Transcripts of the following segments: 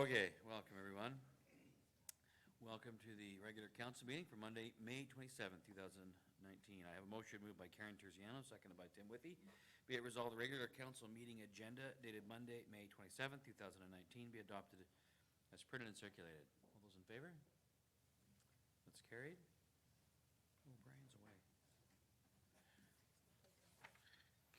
Okay, welcome everyone. Welcome to the regular council meeting for Monday, May 27th, 2019. I have a motion moved by Karen Terziano, seconded by Tim Withy. Be it resolved, the regular council meeting agenda dated Monday, May 27th, 2019 be adopted as printed and circulated. All those in favor? That's carried. Oh, Brian's away.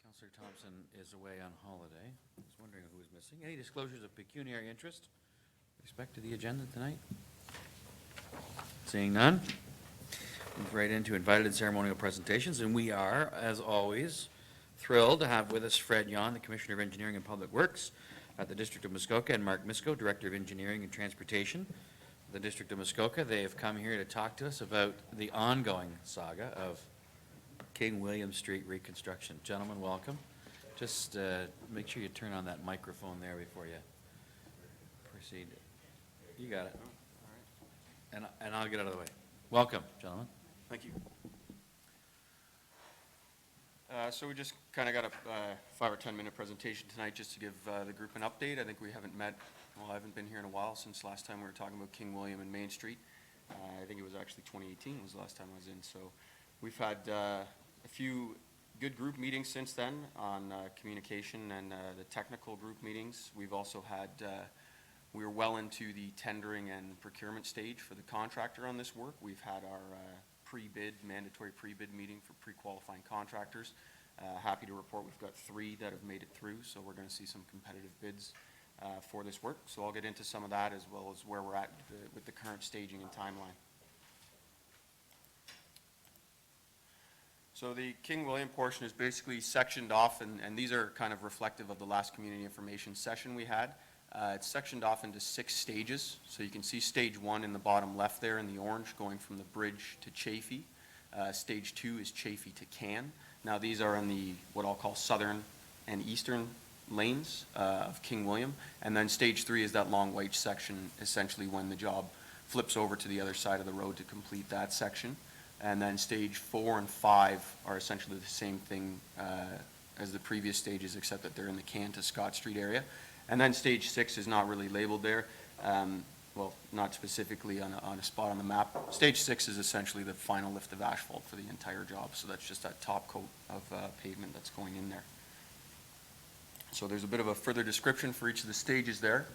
Councillor Thompson is away on holiday. I was wondering who was missing. Any disclosures of pecuniary interest with respect to the agenda tonight? Seeing none, move right into invited and ceremonial presentations, and we are, as always, thrilled to have with us Fred Yon, the Commissioner of Engineering and Public Works at the District of Muskoka, and Mark Misko, Director of Engineering and Transportation of the District of Muskoka. They have come here to talk to us about the ongoing saga of King William Street reconstruction. Gentlemen, welcome. Just make sure you turn on that microphone there before you proceed. You got it. And I'll get out of the way. Welcome, gentlemen. Thank you. So we just kind of got a 5 or 10 minute presentation tonight just to give the group an update. I think we haven't met, well, I haven't been here in a while since last time we were talking about King William and Main Street. I think it was actually 2018 was the last time I was in. So we've had a few good group meetings since then on communication and the technical group meetings. We've also had we were well into the tendering and procurement stage for the contractor on this work. We've had our mandatory pre-bid meeting for pre-qualifying contractors. Happy to report we've got 3 that have made it through, so we're going to see some competitive bids for this work. So I'll get into some of that as well as where we're at with the current staging and timeline. So the King William portion is basically sectioned off, and these are kind of reflective of the last community information session we had. It's sectioned off into 6 stages. So you can see stage 1 in the bottom left there in the orange, going from the bridge to Chaffee. Stage 2 is Chaffee to Can. Now these are in the, what I'll call southern and eastern lanes of King William. And then stage 3 is that long white section, essentially when the job flips over to the other side of the road to complete that section. And then stage 4 and 5 are essentially the same thing as the previous stages, except that they're in the Can to Scott Street area. And then stage 6 is not really labeled there, well, not specifically on a spot on the map. Stage 6 is essentially the final lift of asphalt for the entire job, so that's just that top coat of pavement that's going in there. So there's a bit of a further description for each of the stages there,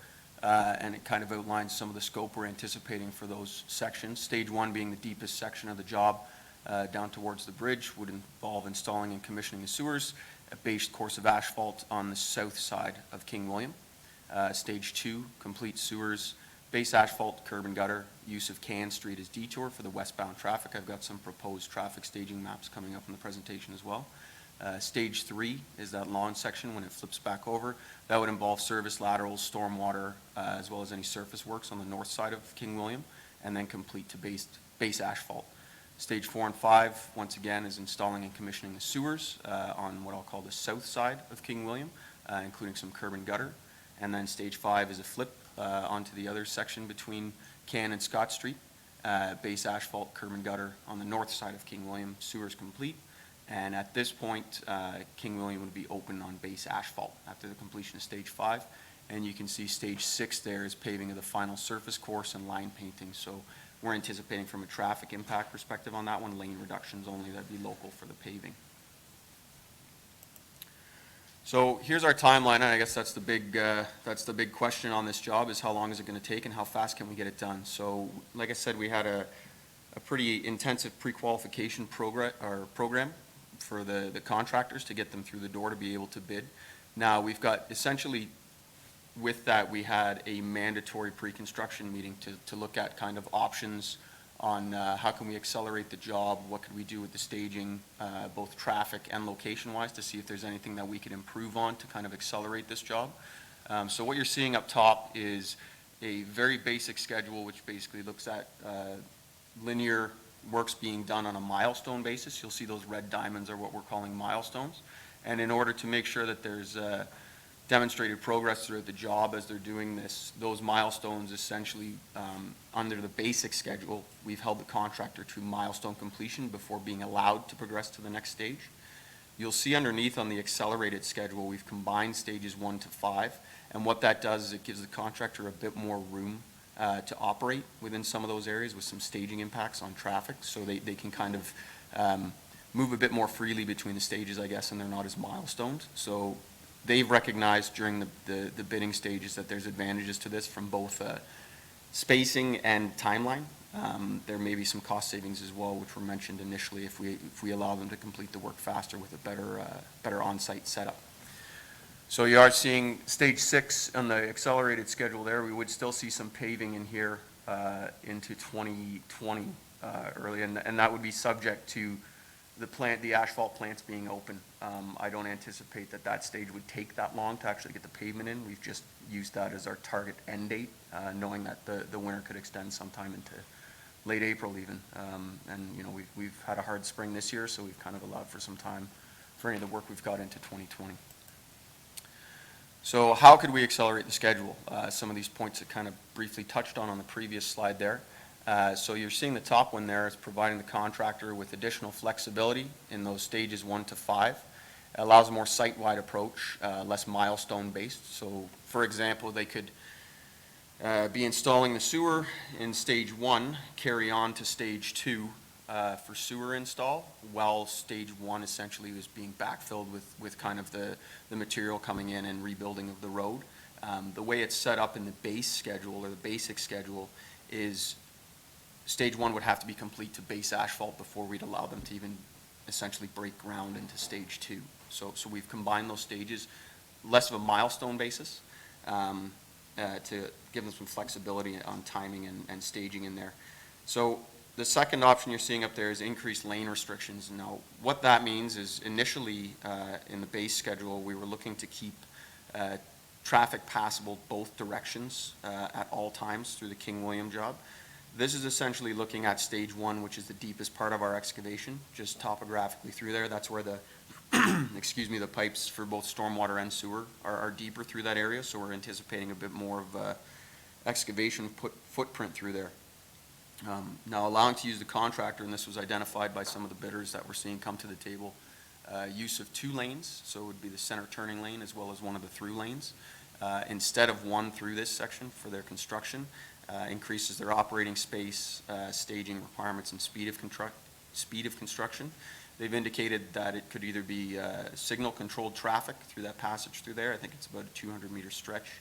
and it kind of outlines some of the scope we're anticipating for those sections. Stage 1 being the deepest section of the job down towards the bridge would involve installing and commissioning the sewers, a base course of asphalt on the south side of King William. Stage 2, complete sewers, base asphalt, curb and gutter, use of Can Street as detour for the westbound traffic. I've got some proposed traffic staging maps coming up in the presentation as well. Stage 3 is that lawn section when it flips back over. That would involve service laterals, stormwater, as well as any surface works on the north side of King William, and then complete to base asphalt. Stage 4 and 5, once again, is installing and commissioning the sewers on what I'll call the south side of King William, including some curb and gutter. And then stage 5 is a flip onto the other section between Can and Scott Street. Base asphalt, curb and gutter on the north side of King William, sewers complete. And at this point, King William would be open on base asphalt after the completion of stage 5. And you can see stage 6 there is paving of the final surface course and line painting. So we're anticipating from a traffic impact perspective on that one, lane reductions only, that'd be local for the paving. So here's our timeline, and I guess that's the big question on this job is how long is it going to take and how fast can we get it done. So like I said, we had a pretty intensive pre-qualification program for the contractors to get them through the door to be able to bid. Now we've got essentially with that we had a mandatory pre-construction meeting to look at kind of options on how can we accelerate the job, what could we do with the staging, both traffic and location-wise, to see if there's anything that we could improve on to kind of accelerate this job. So what you're seeing up top is a very basic schedule, which basically looks at linear works being done on a milestone basis. You'll see those red diamonds are what we're calling milestones. And in order to make sure that there's demonstrated progress throughout the job as they're doing this, those milestones essentially under the basic schedule, we've held the contractor to milestone completion before being allowed to progress to the next stage. You'll see underneath on the accelerated schedule, we've combined stages 1 to 5, and what that does is it gives the contractor a bit more room to operate within some of those areas with some staging impacts on traffic, so they can kind of move a bit more freely between the stages, I guess, and they're not as milestoned. So they've recognized during the bidding stages that there's advantages to this from both spacing and timeline. There may be some cost savings as well, which were mentioned initially if we allow them to complete the work faster with a better on-site setup. So you are seeing stage 6 on the accelerated schedule there. We would still see some paving in here into 2020 early, and that would be subject to the asphalt plants being open. I don't anticipate that stage would take that long to actually get the pavement in. We've just used that as our target end date, knowing that the winter could extend sometime into late April even. And you know, we've had a hard spring this year, so we've kind of allowed for some time for any of the work we've got into 2020. So how could we accelerate the schedule? Some of these points that kind of briefly touched on the previous slide there. So you're seeing the top one there is providing the contractor with additional flexibility in those stages 1 to 5. It allows a more site-wide approach, less milestone-based. So for example, they could be installing the sewer in stage 1, carry on to stage 2 for sewer install, while stage 1 essentially was being backfilled with kind of the material coming in and rebuilding of the road. The way it's set up in the base schedule or the basic schedule is stage 1 would have to be complete to base asphalt before we'd allow them to even essentially break ground into stage 2. So we've combined those stages, less of a milestone basis, to give them some flexibility on timing and staging in there. So the second option you're seeing up there is increased lane restrictions. Now, what that means is initially in the base schedule, we were looking to keep traffic passable both directions at all times through the King William job. This is essentially looking at stage 1, which is the deepest part of our excavation, just topographically through there. That's where the, excuse me, the pipes for both stormwater and sewer are deeper through that area, so we're anticipating a bit more of excavation footprint through there. Now, allowing to use the contractor, and this was identified by some of the bidders that we're seeing come to the table, use of 2 lanes, so it would be the center turning lane as well as one of the through lanes, instead of 1 through this section for their construction. Increases their operating space, staging requirements, and speed of construction. They've indicated that it could either be signal-controlled traffic through that passage through there. I think it's about a 200-meter stretch.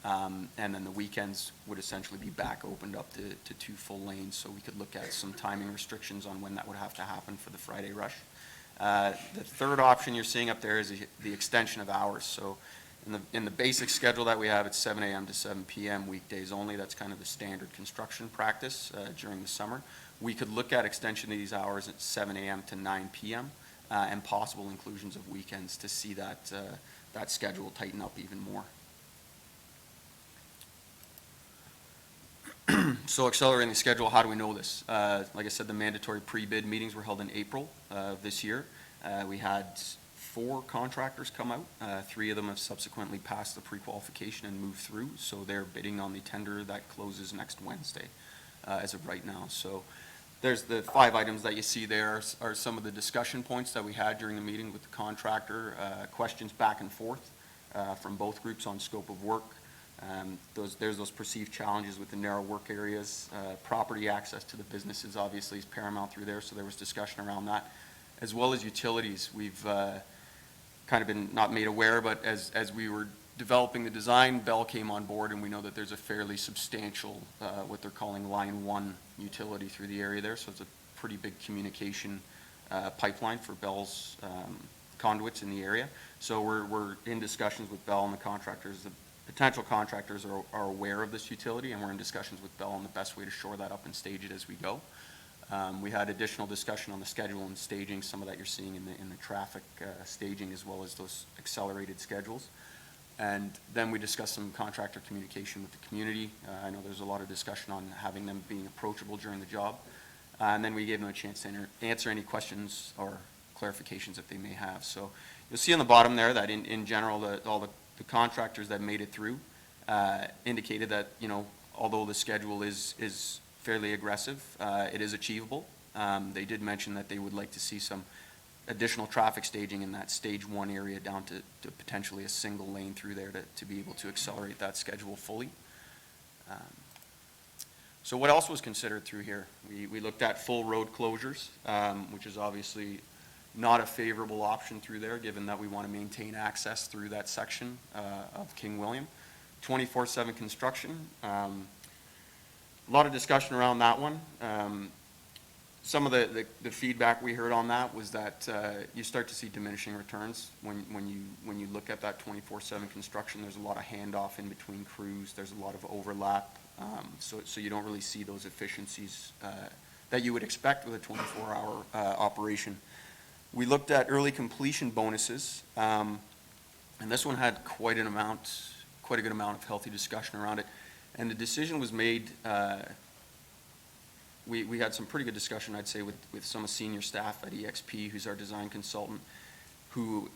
And then the weekends would essentially be back opened up to 2 full lanes, so we could look at some timing restrictions on when that would have to happen for the Friday rush. The third option you're seeing up there is the extension of hours. So in the basic schedule that we have, it's 7 a.m. to 7 p.m. weekdays only. That's kind of the standard construction practice during the summer. We could look at extension of these hours at 7 a.m. to 9 p.m. And possible inclusions of weekends to see that schedule tighten up even more. So accelerating the schedule, how do we know this? Like I said, the mandatory pre-bid meetings were held in April of this year. We had 4 contractors come out. 3 of them have subsequently passed the pre-qualification and moved through, so they're bidding on the tender that closes next Wednesday as of right now. So there's the 5 items that you see there are some of the discussion points that we had during the meeting with the contractor, questions back and forth from both groups on scope of work. There's those perceived challenges with the narrow work areas. Property access to the businesses obviously is paramount through there, so there was discussion around that, as well as utilities. We've kind of been not made aware, but as we were developing the design, Bell came on board, and we know that there's a fairly substantial, what they're calling line 1 utility through the area there, so it's a pretty big communication pipeline for Bell's conduits in the area. So we're in discussions with Bell and the contractors. The potential contractors are aware of this utility, and we're in discussions with Bell on the best way to shore that up and stage it as we go. We had additional discussion on the schedule and staging, some of that you're seeing in the traffic staging, as well as those accelerated schedules. And then we discussed some contractor communication with the community. I know there's a lot of discussion on having them being approachable during the job. And then we gave them a chance to answer any questions or clarifications that they may have. So you'll see on the bottom there that in general, all the contractors that made it through indicated that, you know, although the schedule is fairly aggressive, it is achievable. They did mention that they would like to see some additional traffic staging in that stage 1 area down to potentially a single lane through there to be able to accelerate that schedule fully. So what else was considered through here? We looked at full road closures, which is obviously not a favorable option through there, given that we want to maintain access through that section of King William. 24/7 construction. A lot of discussion around that one. Some of the feedback we heard on that was that you start to see diminishing returns when you look at that 24/7 construction. There's a lot of handoff in between crews. There's a lot of overlap. So you don't really see those efficiencies that you would expect with a 24-hour operation. We looked at early completion bonuses, and this one had quite a good amount of healthy discussion around it. And the decision was made, we had some pretty good discussion, I'd say, with some senior staff at EXP, who's our design consultant, who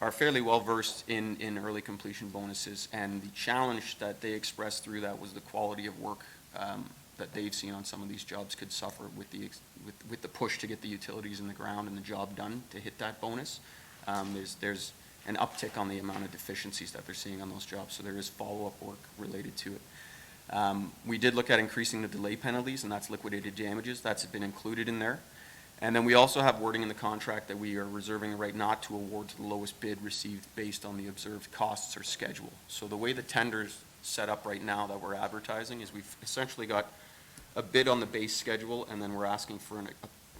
are fairly well versed in early completion bonuses. And the challenge that they expressed through that was the quality of work that they've seen on some of these jobs could suffer with the push to get the utilities in the ground and the job done to hit that bonus. There's an uptick on the amount of deficiencies that they're seeing on those jobs, so there is follow-up work related to it. We did look at increasing the delay penalties, and that's liquidated damages. That's been included in there. And then we also have wording in the contract that we are reserving the right not to award to the lowest bid received based on the observed costs or schedule. So the way the tender's set up right now that we're advertising is we've essentially got a bid on the base schedule, and then we're asking for a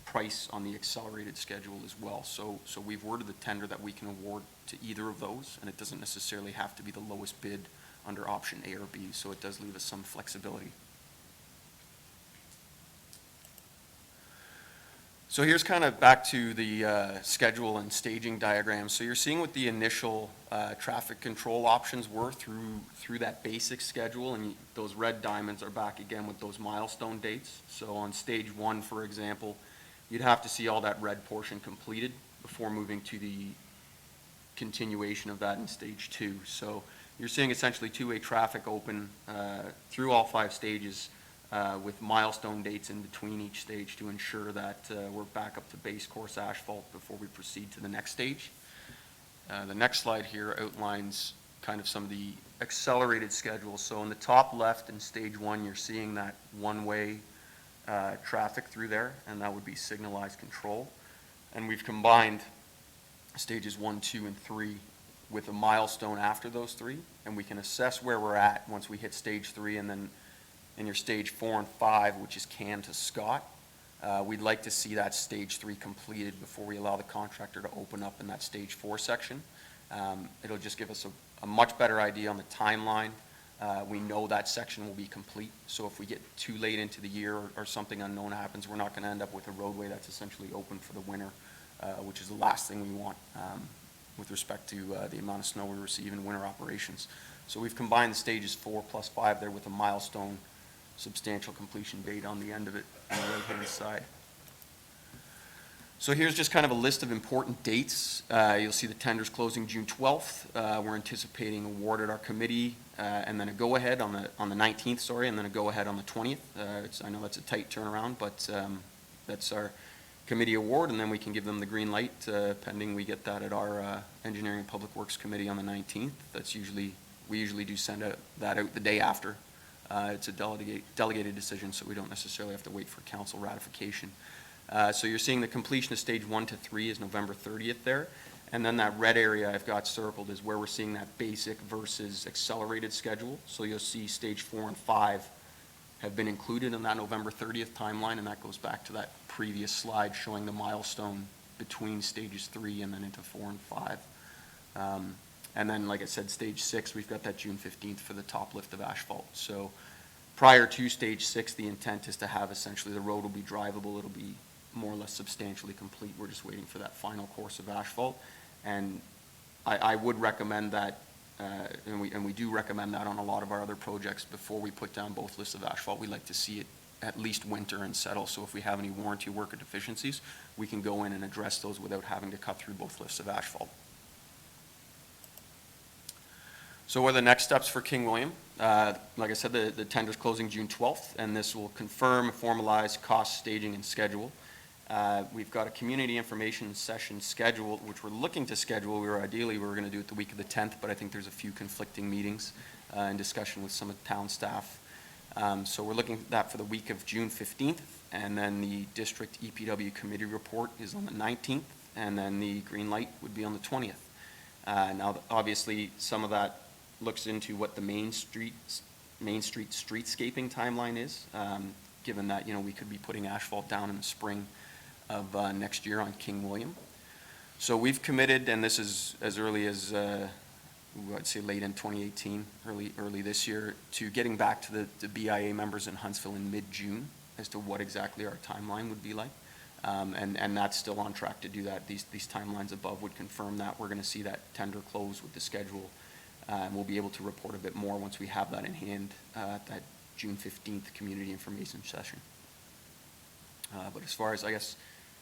price on the accelerated schedule as well. So we've worded the tender that we can award to either of those, and it doesn't necessarily have to be the lowest bid under option A or B, so it does leave us some flexibility. So here's kind of back to the schedule and staging diagram. So you're seeing what the initial traffic control options were through that basic schedule, and those red diamonds are back again with those milestone dates. So on stage 1, for example, you'd have to see all that red portion completed before moving to the continuation of that in stage 2. So you're seeing essentially two-way traffic open through all 5 stages, with milestone dates in between each stage to ensure that we're back up to base course asphalt before we proceed to the next stage. The next slide here outlines kind of some of the accelerated schedules. So in the top left in stage 1, you're seeing that one-way traffic through there, and that would be signalized control. And we've combined stages 1, 2, and 3 with a milestone after those 3, and we can assess where we're at once we hit stage 3, and then in your stage 4 and 5, which is Can to Scott, we'd like to see that stage 3 completed before we allow the contractor to open up in that stage 4 section. It'll just give us a much better idea on the timeline. We know that section will be complete, so if we get too late into the year or something unknown happens, we're not going to end up with a roadway that's essentially open for the winter, which is the last thing we want with respect to the amount of snow we receive in winter operations. So we've combined the stages 4 plus 5 there with a milestone substantial completion date on the end of it on the right-hand side. So here's just kind of a list of important dates. You'll see the tenders closing June 12th. We're anticipating award at our committee, and then a go-ahead on the 19th, and then a go-ahead on the 20th. I know that's a tight turnaround, but that's our committee award, and then we can give them the green light pending we get that at our Engineering and Public Works Committee on the 19th. We usually do send that out the day after. It's a delegated decision, so we don't necessarily have to wait for council ratification. So you're seeing the completion of stage 1 to 3 is November 30th there. And then that red area I've got circled is where we're seeing that basic versus accelerated schedule. So you'll see stage 4 and 5 have been included in that November 30th timeline, and that goes back to that previous slide showing the milestone between stages 3 and then into 4 and 5. And then, like I said, stage 6, we've got that June 15th for the top lift of asphalt. So prior to stage 6, the intent is to have essentially the road will be drivable. It'll be more or less substantially complete. We're just waiting for that final course of asphalt. And I would recommend that, and we do recommend that on a lot of our other projects before we put down both lifts of asphalt. We like to see it at least winter and settle. So if we have any warranty work or deficiencies, we can go in and address those without having to cut through both lifts of asphalt. So what are the next steps for King William? Like I said, the tender's closing June 12th, and this will confirm, formalize cost, staging, and schedule. We've got a community information session scheduled, which we're looking to schedule. We were going to do it the week of the 10th, but I think there's a few conflicting meetings in discussion with some of the town staff. So we're looking at that for the week of June 15th, and then the district EPW committee report is on the 19th, and then the green light would be on the 20th. Now, obviously, some of that looks into what the Main Street streetscaping timeline is, given that, we could be putting asphalt down in the spring of next year on King William. So we've committed, and this is as early as, I'd say late in 2018, early this year, to getting back to the BIA members in Huntsville in mid-June as to what exactly our timeline would be like. And that's still on track to do that. These timelines above would confirm that. We're going to see that tender close with the schedule. And we'll be able to report a bit more once we have that in hand at that June 15th community information session. But as far as, I guess,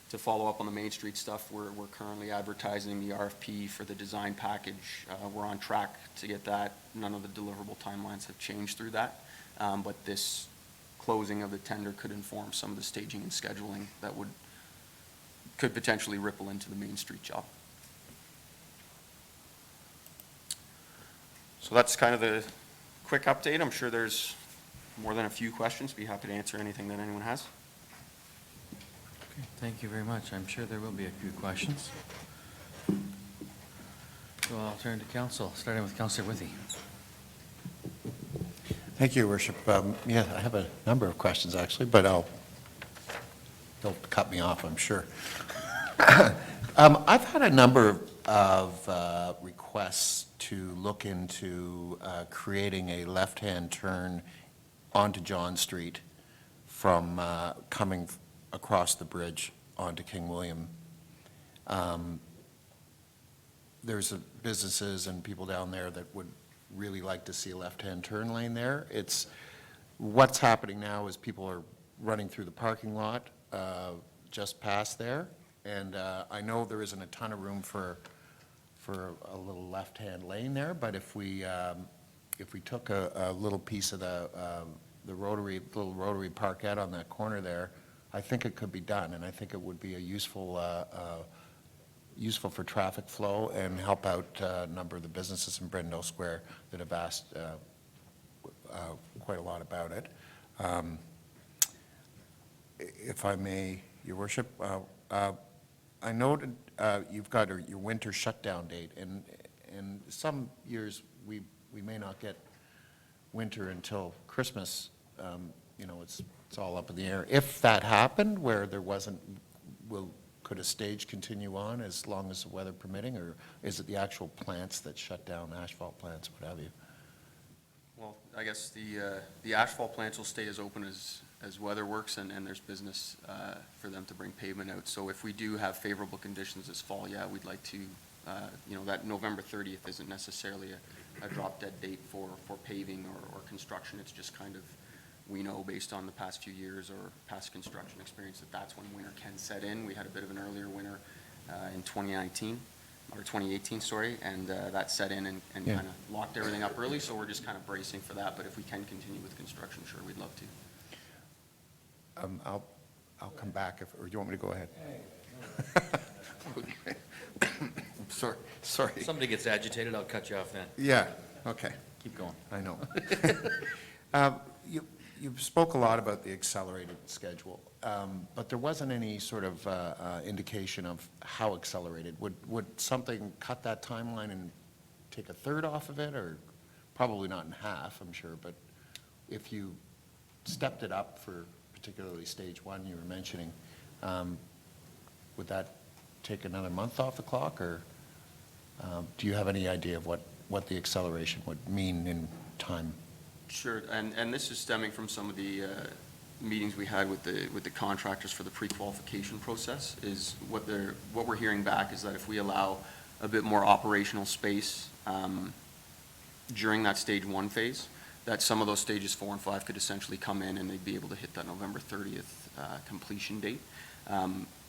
to follow up on the Main Street stuff, we're currently advertising the RFP for the design package. We're on track to get that. None of the deliverable timelines have changed through that. But this closing of the tender could inform some of the staging and scheduling that could potentially ripple into the Main Street job. So that's kind of the quick update. I'm sure there's more than a few questions. Be happy to answer anything that anyone has. Okay, thank you very much. I'm sure there will be a few questions. So I'll turn to council, starting with Councillor Withy. Thank you, Your Worship. Yeah, I have a number of questions, actually, but they'll cut me off, I'm sure. I've had a number of requests to look into creating a left-hand turn onto John Street from coming across the bridge onto King William. There's businesses and people down there that would really like to see a left-hand turn lane there. What's happening now is people are running through the parking lot just past there, and I know there isn't a ton of room for a little left-hand lane there, but if we took a little piece of the little rotary parkette on that corner there, I think it could be done, and I think it would be a useful for traffic flow and help out a number of the businesses in Brindle Square that have asked quite a lot about it. If I may, Your Worship, I noted you've got your winter shutdown date, and some years we may not get winter until Christmas. It's all up in the air. If that happened, where there wasn't, could a stage continue on as long as the weather permitting, or is it the actual plants that shut down, asphalt plants, what have you? Well, I guess the asphalt plants will stay as open as weather works, and there's business for them to bring pavement out. So if we do have favorable conditions this fall, yeah, we'd like to, that November 30th isn't necessarily a drop-dead date for paving or construction. It's just kind of, we know based on the past few years or past construction experience that's when winter can set in. We had a bit of an earlier winter in 2019, or 2018, sorry, and that set in and Yeah. kind of locked everything up early, so we're just kind of bracing for that. But if we can continue with construction, sure, we'd love to. I'll come back, or do you want me to go ahead? Sorry. If somebody gets agitated, I'll cut you off then. Yeah, okay. Keep going. I know. You spoke a lot about the accelerated schedule, but there wasn't any sort of indication of how accelerated. Would something cut that timeline and take a third off of it, or probably not in half, I'm sure, but if you stepped it up for particularly stage one you were mentioning, would that take another month off the clock, or do you have any idea of what the acceleration would mean in time? Sure, and this is stemming from some of the meetings we had with the contractors for the pre-qualification process. Is what we're hearing back is that if we allow a bit more operational space during that stage one phase, that some of those stages 4 and 5 could essentially come in and they'd be able to hit that November 30th completion date.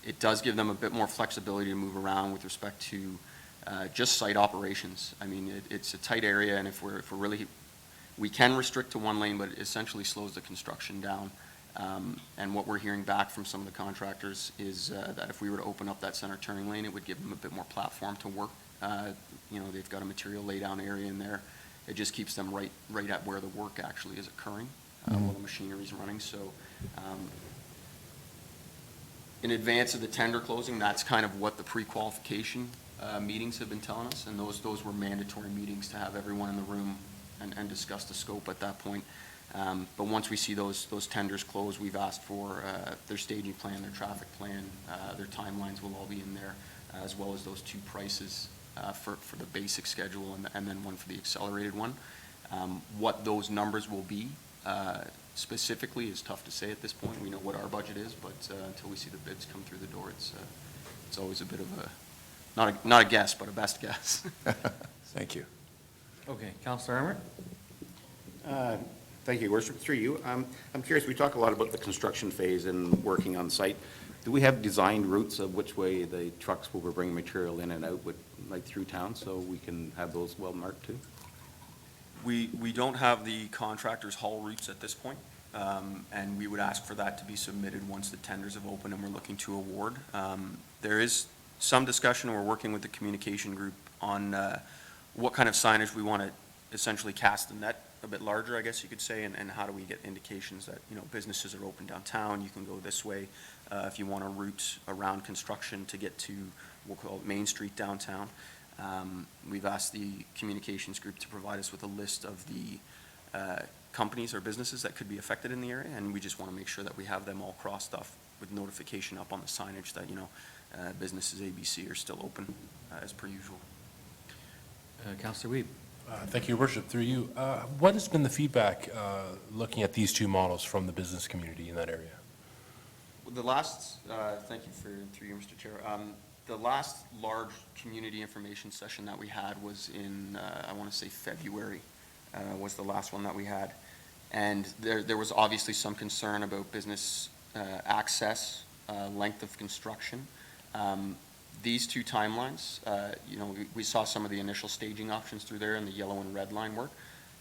It does give them a bit more flexibility to move around with respect to just site operations. I mean, it's a tight area, and if we're really, we can restrict to one lane, but it essentially slows the construction down And what we're hearing back from some of the contractors is that if we were to open up that center turning lane, it would give them a bit more platform to work. You know, they've got a material laydown area in there. It just keeps them right at where the work actually is occurring, while the machinery is running. So in advance of the tender closing, that's kind of what the pre-qualification meetings have been telling us, and those were mandatory meetings to have everyone in the room and discuss the scope at that point. But once we see those tenders close, we've asked for their staging plan, their traffic plan, their timelines will all be in there, as well as those two prices for the basic schedule and then one for the accelerated one. What those numbers will be specifically is tough to say at this point. We know what our budget is, but until we see the bids come through the door, it's always a bit of a, not a guess, but a best guess. Thank you. Okay, Councillor Armour? Thank you, Your Worship. Through you, I'm curious, we talk a lot about the construction phase and working on site. Do we have designed routes of which way the trucks will be bringing material in and out, like through town, so we can have those well marked too? We don't have the contractor's haul routes at this point, and we would ask for that to be submitted once the tenders have opened and we're looking to award. There is some discussion, and we're working with the communication group on what kind of signage we want to essentially cast the net a bit larger, I guess you could say, and how do we get indications that, you know, businesses are open downtown, you can go this way. If you want a route around construction to get to, we'll call it Main Street downtown. We've asked the communications group to provide us with a list of the companies or businesses that could be affected in the area, and we just want to make sure that we have them all crossed off with notification up on the signage that, you know, businesses ABC are still open as per usual. Councillor Weeb? Thank you, Your Worship. Through you, what has been the feedback looking at these two models from the business community in that area? The last, thank you through you, Mr. Chair. The last large community information session that we had was in, I want to say February, was the last one that we had. And there was obviously some concern about business access, length of construction. These two timelines, you know, we saw some of the initial staging options through there and the yellow and red line work.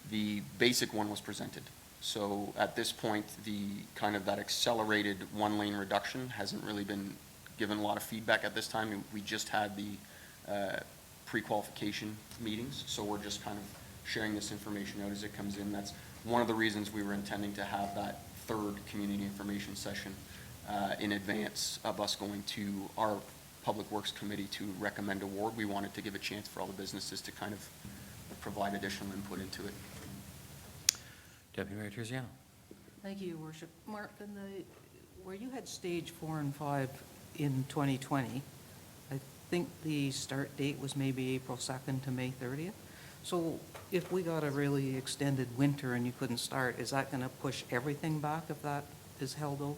The basic one was presented. So at this point, the kind of that accelerated one-lane reduction hasn't really been given a lot of feedback at this time. We just had the pre-qualification meetings, so we're just kind of sharing this information out as it comes in. That's one of the reasons we were intending to have that third community information session in advance of us going to our Public Works Committee to recommend award. We wanted to give a chance for all the businesses to kind of provide additional input into it. Deputy Mayor Terziano? Thank you, Your Worship. Mark, where you had stage 4 and 5 in 2020, I think the start date was maybe April 2nd to May 30th. So if we got a really extended winter and you couldn't start, is that going to push everything back if that is held over?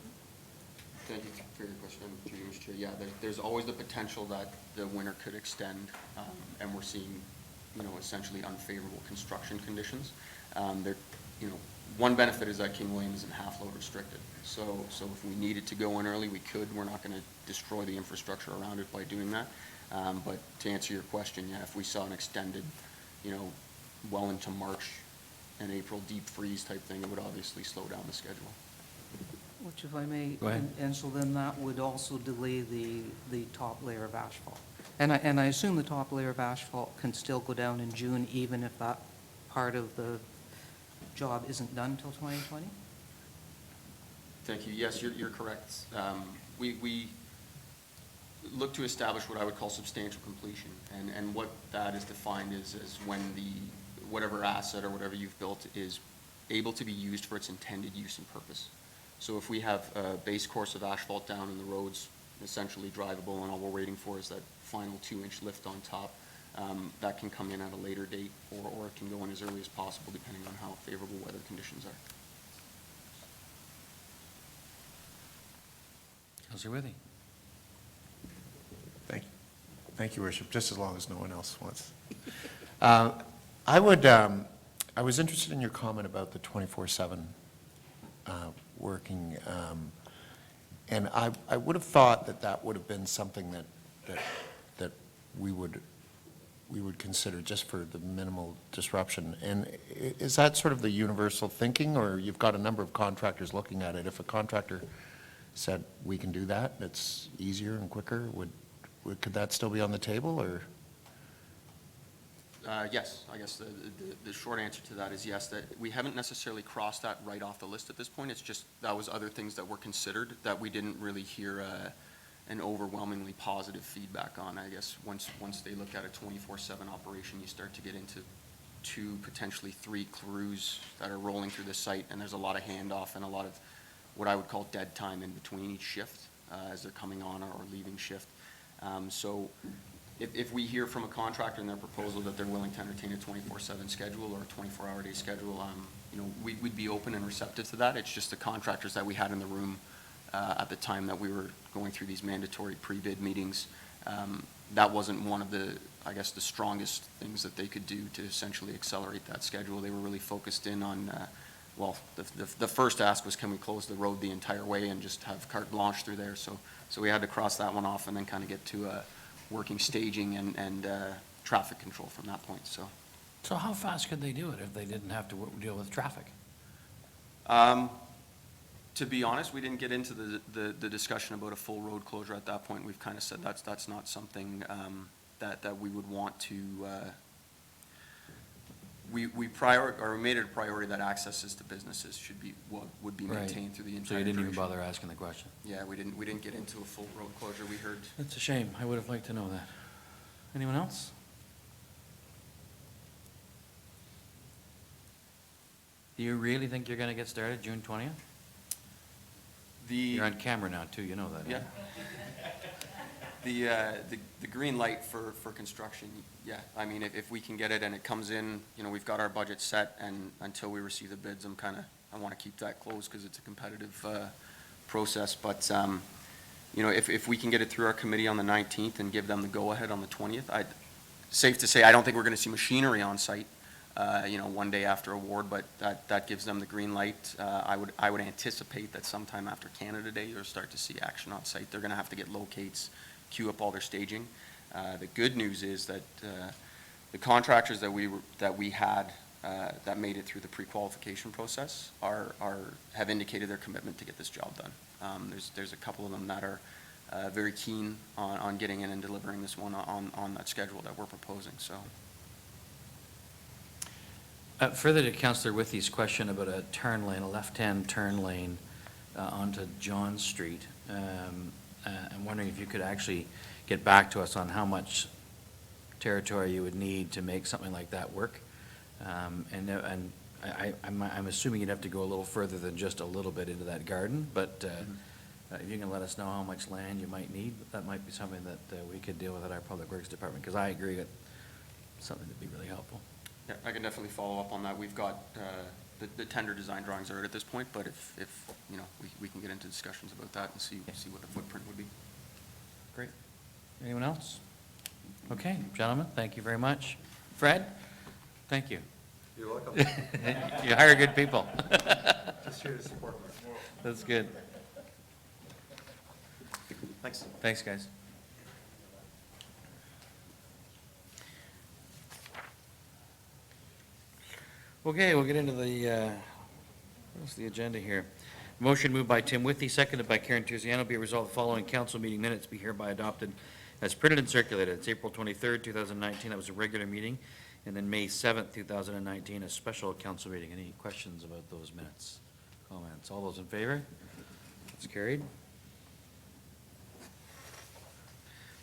Thank you for your question, through you, Mr. Chair. Yeah, there's always the potential that the winter could extend, and we're seeing, you know, essentially unfavorable construction conditions. You know, one benefit is that King William isn't half load restricted. So if we needed to go in early, we could. We're not going to destroy the infrastructure around it by doing that. But to answer your question, yeah, if we saw an extended, you know, well into March and April deep freeze type thing, it would obviously slow down the schedule. Which, if I may, Go ahead. and so then that would also delay the top layer of asphalt. And I assume the top layer of asphalt can still go down in June, even if that part of the job isn't done until 2020? Thank you. Yes, you're correct. We look to establish what I would call substantial completion, and what that is defined is when whatever asset or whatever you've built is able to be used for its intended use and purpose. So if we have a base course of asphalt down and the road's essentially drivable and all we're waiting for is that final 2-inch lift on top, that can come in at a later date, or it can go in as early as possible depending on how favorable weather conditions are. Councillor Withey? Thank you, Worship, just as long as no one else wants. I was interested in your comment about the 24/7 working, and I would have thought that would have been something that we would we would consider just for the minimal disruption. And is that sort of the universal thinking, or you've got a number of contractors looking at it? If a contractor said, we can do that, it's easier and quicker, could that still be on the table, or? Yes, I guess the short answer to that is yes, that we haven't necessarily crossed that right off the list at this point. It's just, that was other things that were considered that we didn't really hear an overwhelmingly positive feedback on. I guess once they look at a 24/7 operation, you start to get into 2, potentially 3 crews that are rolling through the site, and there's a lot of handoff and a lot of what I would call dead time in between each shift as they're coming on or leaving shift. So if we hear from a contractor in their proposal that they're willing to entertain a 24/7 schedule or a 24-hour day schedule, we'd be open and receptive to that. It's just the contractors that we had in the room at the time that we were going through these mandatory pre-bid meetings, that wasn't one of the, I guess, the strongest things that they could do to essentially accelerate that schedule. They were really focused in on, the first ask was, can we close the road the entire way and just have carte blanche through there? So we had to cross that one off and then kind of get to working staging and traffic control from that point, so. So how fast could they do it if they didn't have to deal with traffic? To be honest, we didn't get into the discussion about a full road closure at that point. We've kind of said that's not something that we would want to, we made it a priority that accesses to businesses would be Right. maintained through the entire So you didn't even duration. bother asking the question? Yeah, we didn't get into a full road closure. We heard, That's a shame. I would have liked to know that. Anyone else? Do you really think you're going to get started June 20th? You're on camera now, too, you know that. yeah. The green light for construction, yeah. I mean, if we can get it and it comes in, we've got our budget set, and until we receive the bids, I want to keep that closed because it's a competitive process. But, if we can get it through our committee on the 19th and give them the go-ahead on the 20th, safe to say, I don't think we're going to see machinery on site, one day after award, but that gives them the green light. I would anticipate that sometime after Canada Day, you'll start to see action on site. They're going to have to get locates, queue up all their staging. The good news is that the contractors that we had that made it through the pre-qualification process have indicated their commitment to get this job done. There's a couple of them that are very keen on getting in and delivering this one on that schedule that we're proposing, so. Further to Councillor Withy's question about a turn lane, a left-hand turn lane onto John Street, I'm wondering if you could actually get back to us on how much territory you would need to make something like that work. And I'm assuming you'd have to go a little further than just a little bit into that garden, but if you can let us know how much land you might need, that might be something that we could deal with at our Public Works Department, because I agree it's something that'd be really helpful. Yeah, I can definitely follow up on that. We've got, the tender design drawings are out at this point, but if we can get into discussions about that and see what the footprint would be. Great. Anyone else? Okay, gentlemen, thank you very much. Fred, thank you. You're welcome. You hire good people. Just here to support Mark. That's good. Thanks. Thanks, guys. Okay, we'll get into what's the agenda here? Motion moved by Tim Withy, seconded by Karen Terziano. Be it resolved, the following council meeting minutes be hereby adopted as printed and circulated. It's April 23rd, 2019. That was a regular meeting. And then May 7th, 2019, a special council meeting. Any questions about those minutes? Comments? All those in favor? That's carried.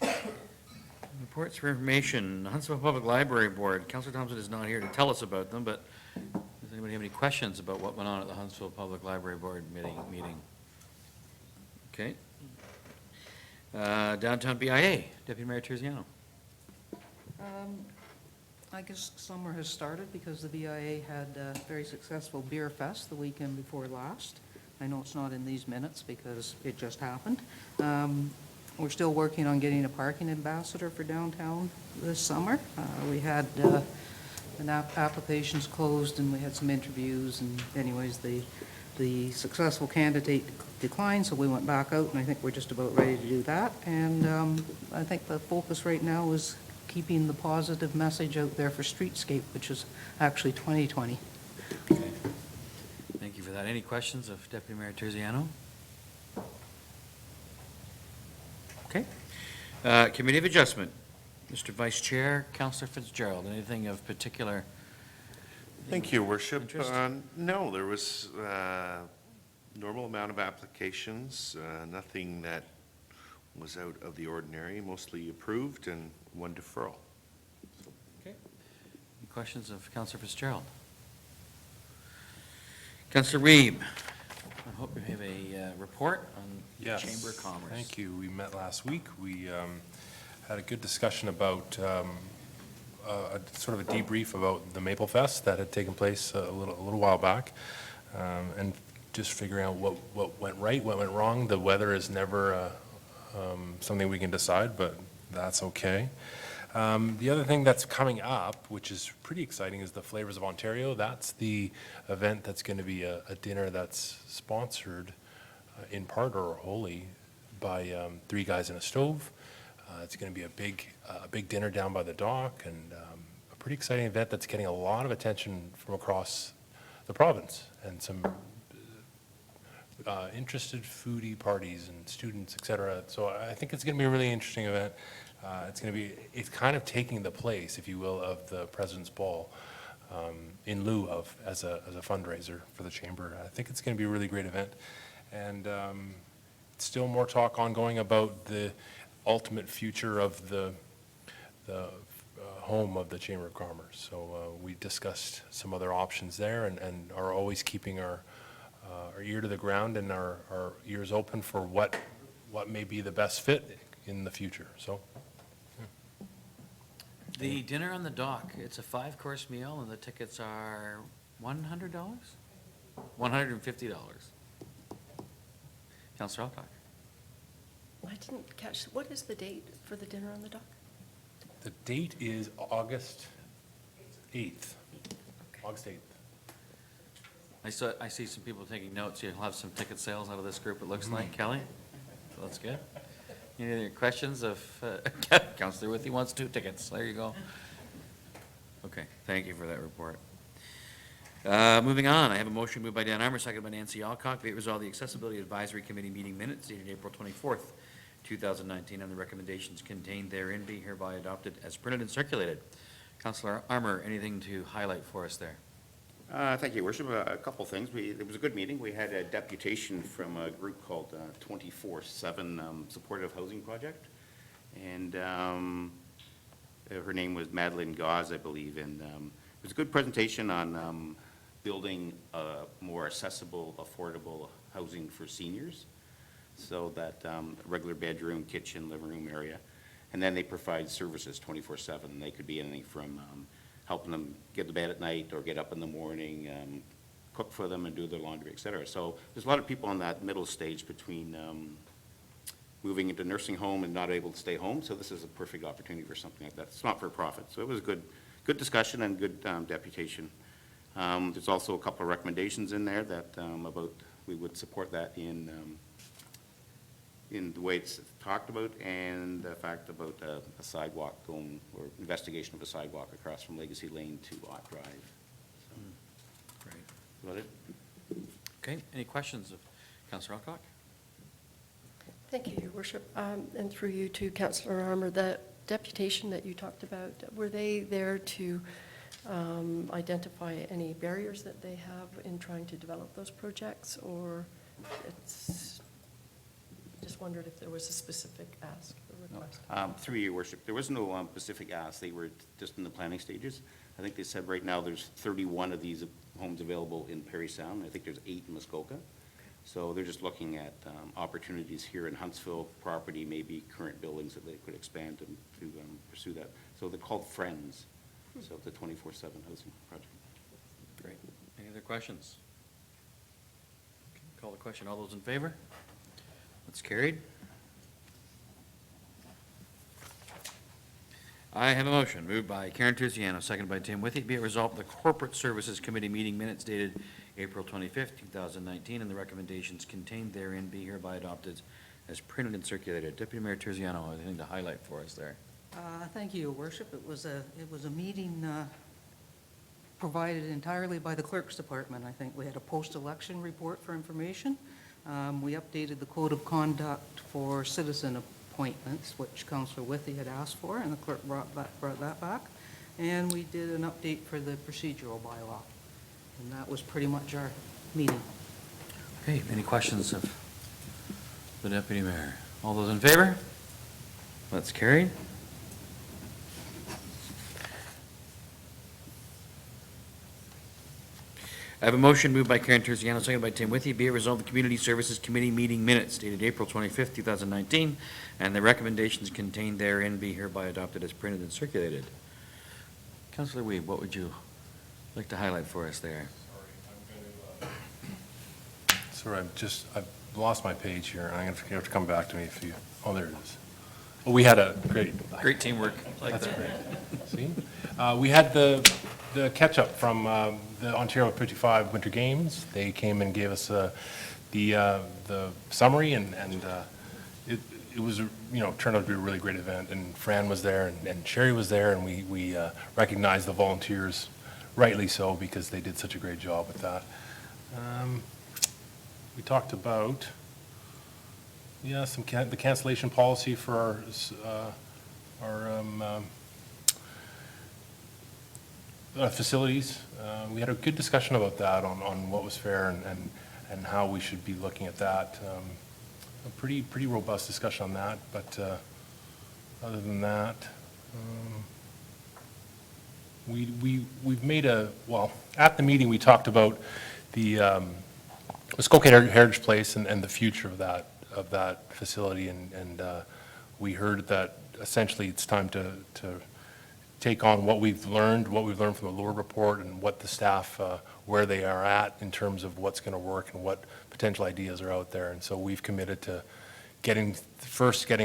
Reports for information, Huntsville Public Library Board. Councilor Thompson is not here to tell us about them, but does anybody have any questions about what went on at the Huntsville Public Library Board meeting? Okay. Downtown BIA, Deputy Mayor Terziano. I guess summer has started because the BIA had a very successful beer fest the weekend before last. I know it's not in these minutes because it just happened. We're still working on getting a parking ambassador for downtown this summer. We had applications closed and we had some interviews, and anyways, the successful candidate declined, so we went back out, and I think we're just about ready to do that. And I think the focus right now is keeping the positive message out there for streetscape, which is actually 2020. Thank you for that. Any questions of Deputy Mayor Terziano? Okay. Committee of Adjustment, Mr. Vice Chair, Councillor Fitzgerald, anything of particular? Thank you, Worship. Interest? No, there was normal amount of applications, nothing that was out of the ordinary, mostly approved, and one deferral. Okay. Any questions of Councillor Fitzgerald? Councillor Reeb, I hope you have a report on the Yes. Chamber of Commerce. Thank you. We met last week. We had a good discussion about sort of a debrief about the Maple Fest that had taken place a little while back, and just figuring out what went right, what went wrong. The weather is never something we can decide, but that's okay. The other thing that's coming up, which is pretty exciting, is the Flavors of Ontario. That's the event that's going to be a dinner that's sponsored in part or wholly by Three Guys in a Stove. It's going to be a big dinner down by the dock, and a pretty exciting event that's getting a lot of attention from across the province, and some interested foodie parties and students, et cetera. So I think it's going to be a really interesting event. It's kind of taking the place, if you will, of the President's Ball in lieu of, as a fundraiser for the Chamber. I think it's going to be a really great event. And still more talk ongoing about the ultimate future of the home of the Chamber of Commerce. So we discussed some other options there, and are always keeping our ear to the ground and our ears open for what may be the best fit in the future. So The dinner on the dock, it's a 5-course meal, and the tickets are $100? $150. Councillor Alcock. I didn't catch, what is the date for the dinner on the dock? the date is August 8th. Okay. August 8th. I see some people taking notes. You'll have some ticket sales out of this group, it looks like. Kelly? So that's good. Any other questions of, Councillor Withy wants 2 tickets. There you go. Okay, thank you for that report. Moving on, I have a motion moved by Dan Armour, seconded by Nancy Alcock. Be it resolved, the Accessibility Advisory Committee meeting minutes dated April 24th, 2019, and the recommendations contained therein be hereby adopted as printed and circulated. Councillor Armour, anything to highlight for us there? Thank you, Worship. A couple things. It was a good meeting. We had a deputation from a group called 24/7 Supportive Housing Project. And her name was Madeline Gauze, I believe. And it was a good presentation on building more accessible, affordable housing for seniors. So that regular bedroom, kitchen, living room area. And then they provide services 24/7. They could be anything from helping them get to bed at night or get up in the morning, cook for them and do their laundry, et cetera. So there's a lot of people in that middle stage between moving into nursing home and not able to stay home. So this is a perfect opportunity for something like that. It's not for profit. So it was a good discussion and good deputation. There's also a couple of recommendations in there that about we would support that in the way it's talked about, and the fact about a sidewalk going, or investigation of a sidewalk across from Legacy Lane to Ott Drive. So, Great. is that it? Okay, any questions of Councillor Alcock? Thank you, Your Worship. And through you to Councillor Armour, the deputation that you talked about, were they there to identify any barriers that they have in trying to develop those projects, or it's, just wondered if there was a specific ask or request? Through your worship, there was no specific ask. They were just in the planning stages. I think they said right now there's 31 of these homes available in Parry Sound. I think there's 8 in Muskoka. So they're just looking at opportunities here in Huntsville property, maybe current buildings that they could expand to pursue that. So they're called Friends, so the 24/7 housing project. Great. Any other questions? Okay, call the question. All those in favor? That's carried. I have a motion moved by Karen Terziano, seconded by Tim Withy. Be it resolved, the Corporate Services Committee meeting minutes dated April 25th, 2019, and the recommendations contained therein be hereby adopted as printed and circulated. Deputy Mayor Terziano, anything to highlight for us there? Thank you, Your Worship. It was a meeting provided entirely by the Clerk's Department. I think we had a post-election report for information. We updated the code of conduct for citizen appointments, which Councillor Withey had asked for, and the clerk brought that back. And we did an update for the procedural bylaw. And that was pretty much our meeting. Okay, any questions of the deputy mayor? All those in favor? That's carried. I have a motion moved by Karen Terziano, seconded by Tim Withey. Be it resolved, the Community Services Committee meeting minutes dated April 25th, 2019, and the recommendations contained therein be hereby adopted as printed and circulated. Councillor Weeb, what would you like to highlight for us there? Sorry, I've lost my page here, and I'm going to have to come back to me if you, oh, there it is. Oh, we had a great. Great teamwork. That's great. See? We had the catch-up from the Ontario 55 Winter Games. They came and gave us the summary, and it was, turned out to be a really great event. And Fran was there, and Sherry was there, and we recognized the volunteers, rightly so, because they did such a great job with that. We talked about, the cancellation policy for our facilities. We had a good discussion about that on what was fair and how we should be looking at that. A pretty robust discussion on that, but other than that, we've made at the meeting we talked about the Muskoka Heritage Place and the future of that facility, and we heard that essentially it's time to take on what we've learned from the Lourdes report, and what the staff, where they are at in terms of what's going to work and what potential ideas are out there. And so we've committed to getting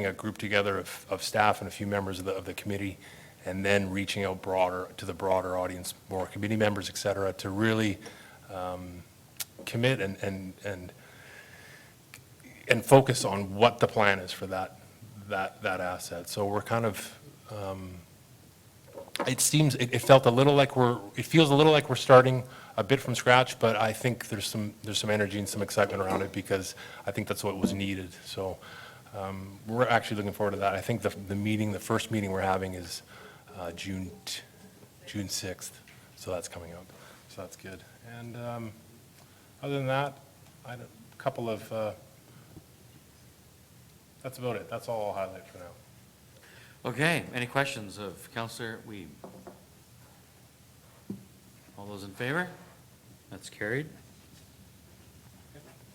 a group together of staff and a few members of the committee, and then reaching out to the broader audience, more committee members, et cetera, to really commit and focus on what the plan is for that asset. So we're kind of, it feels a little like we're starting a bit from scratch, but I think there's some energy and some excitement around it, because I think that's what was needed. So we're actually looking forward to that. I think the first meeting we're having is June 6th, so that's coming up. So that's good. And other than that, that's about it. That's all I'll highlight for now. Okay, any questions of Councillor Weeb? All those in favor? That's carried.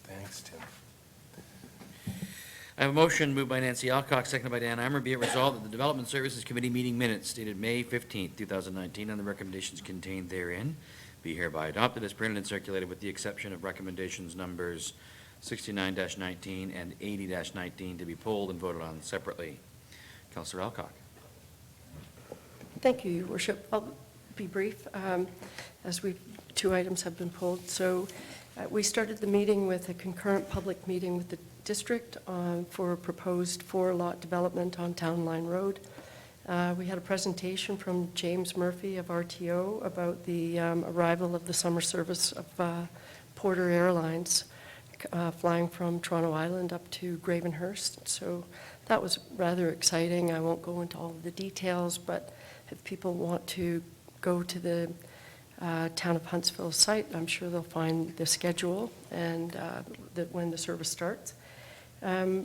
Thanks, Tim. I have a motion moved by Nancy Alcock, seconded by Dan Eimer. Be it resolved that the Development Services Committee meeting minutes dated May 15th, 2019, and the recommendations contained therein be hereby adopted as printed and circulated, with the exception of recommendations numbers 69-19 and 80-19 to be pulled and voted on separately. Councillor Alcock. Thank you, Your Worship. I'll be brief, as two items have been pulled. So we started the meeting with a concurrent public meeting with the district for a proposed 4-lot development on Town Line Road. We had a presentation from James Murphy of RTO about the arrival of the summer service of Porter Airlines flying from Toronto Island up to Gravenhurst. So that was rather exciting. I won't go into all of the details, but if people want to go to the Town of Huntsville site, I'm sure they'll find the schedule and when the service starts.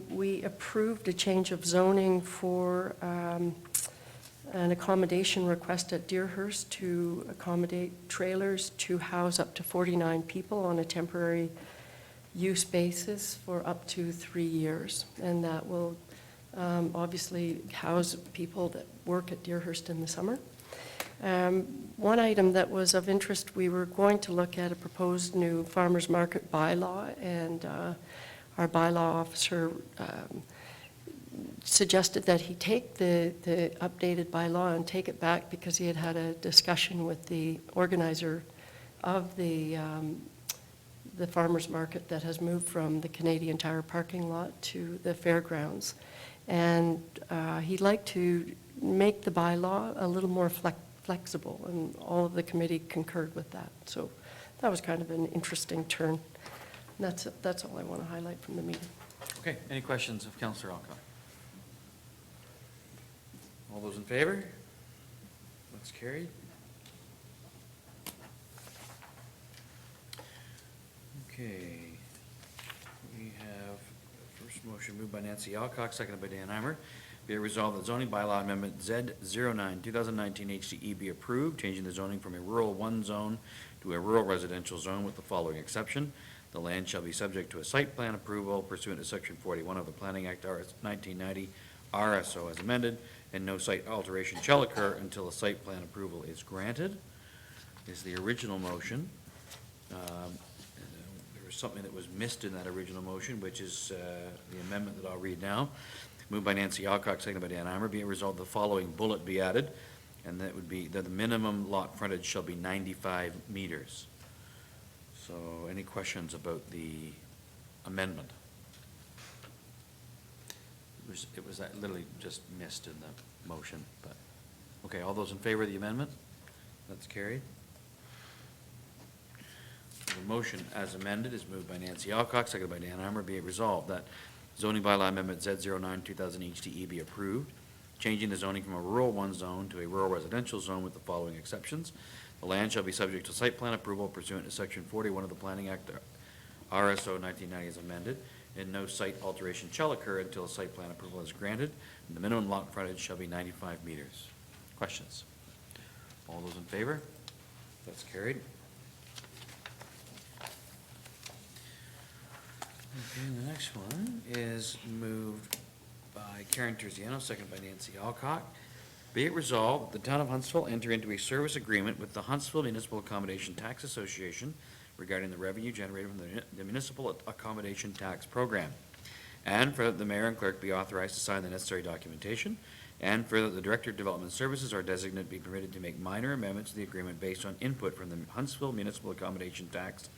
We approved a change of zoning for an accommodation request at Deerhurst to accommodate trailers to house up to 49 people on a temporary use basis for up to 3 years. And that will obviously house people that work at Deerhurst in the summer. One item that was of interest, we were going to look at a proposed new farmers market bylaw, and our bylaw officer suggested that he take the updated bylaw and take it back, because he had a discussion with the organizer of the farmers market that has moved from the Canadian Tire parking lot to the fairgrounds. And he'd like to make the bylaw a little more flexible, and all of the committee concurred with that. So that was kind of an interesting turn. And that's all I want to highlight from the meeting. Okay, any questions of Councillor Alcock? All those in favor? That's carried. Okay, we have first motion moved by Nancy Alcock, seconded by Dan Heimer. Be it resolved that zoning bylaw amendment Z09, 2019 HDE be approved, changing the zoning from a rural 1 zone to a rural residential zone with the following exception. The land shall be subject to a site plan approval pursuant to Section 41 of the Planning Act 1990 RSO as amended, and no site alteration shall occur until a site plan approval is granted, is the original motion. There was something that was missed in that original motion, which is the amendment that I'll read now. Moved by Nancy Alcock, seconded by Dan Heimer. Be it resolved the following bullet be added, and that would be that the minimum lot frontage shall be 95 meters. So any questions about the amendment? It was literally just missed in the motion, but, okay, all those in favor of the amendment? That's carried. The motion as amended is moved by Nancy Alcock, seconded by Dan Heimer. Be it resolved that zoning bylaw amendment Z09 2000 HDE be approved, changing the zoning from a rural 1 zone to a rural residential zone with the following exceptions. The land shall be subject to site plan approval pursuant to Section 41 of the Planning Act RSO 1990 as amended, and no site alteration shall occur until a site plan approval is granted, and the minimum lot frontage shall be 95 meters. Questions? All those in favor? That's carried. Okay, and the next one is moved by Karen Terziano, seconded by Nancy Alcock. Be it resolved, that the town of Huntsville enter into a service agreement with the Huntsville Municipal Accommodation Tax Association regarding the revenue generated from the Municipal Accommodation Tax Program. And further, that the mayor and clerk be authorized to sign the necessary documentation. And further, that the Director of Development Services or designate be permitted to make minor amendments to the agreement based on input from the Huntsville Municipal Accommodation Tax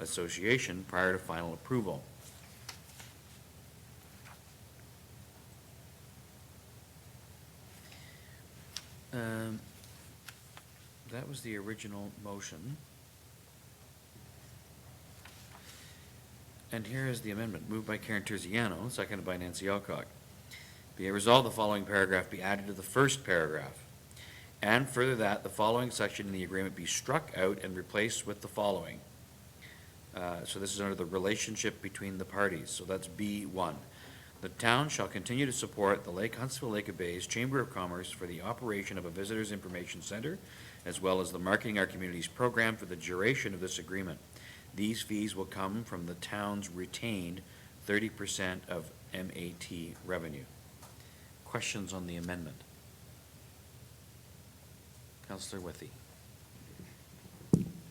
Association prior to final approval. That was the original motion. And here is the amendment, moved by Karen Terziano, seconded by Nancy Alcock. Be it resolved, the following paragraph be added to the first paragraph. And further that the following section in the agreement be struck out and replaced with the following. So this is under the relationship between the parties, so that's B1. The town shall continue to support the Huntsville Lake of Bays Chamber of Commerce for the operation of a visitors information center, as well as the Marketing Our Communities program for the duration of this agreement. These fees will come from the town's retained 30% of MAT revenue. Questions on the amendment? Councillor Withey.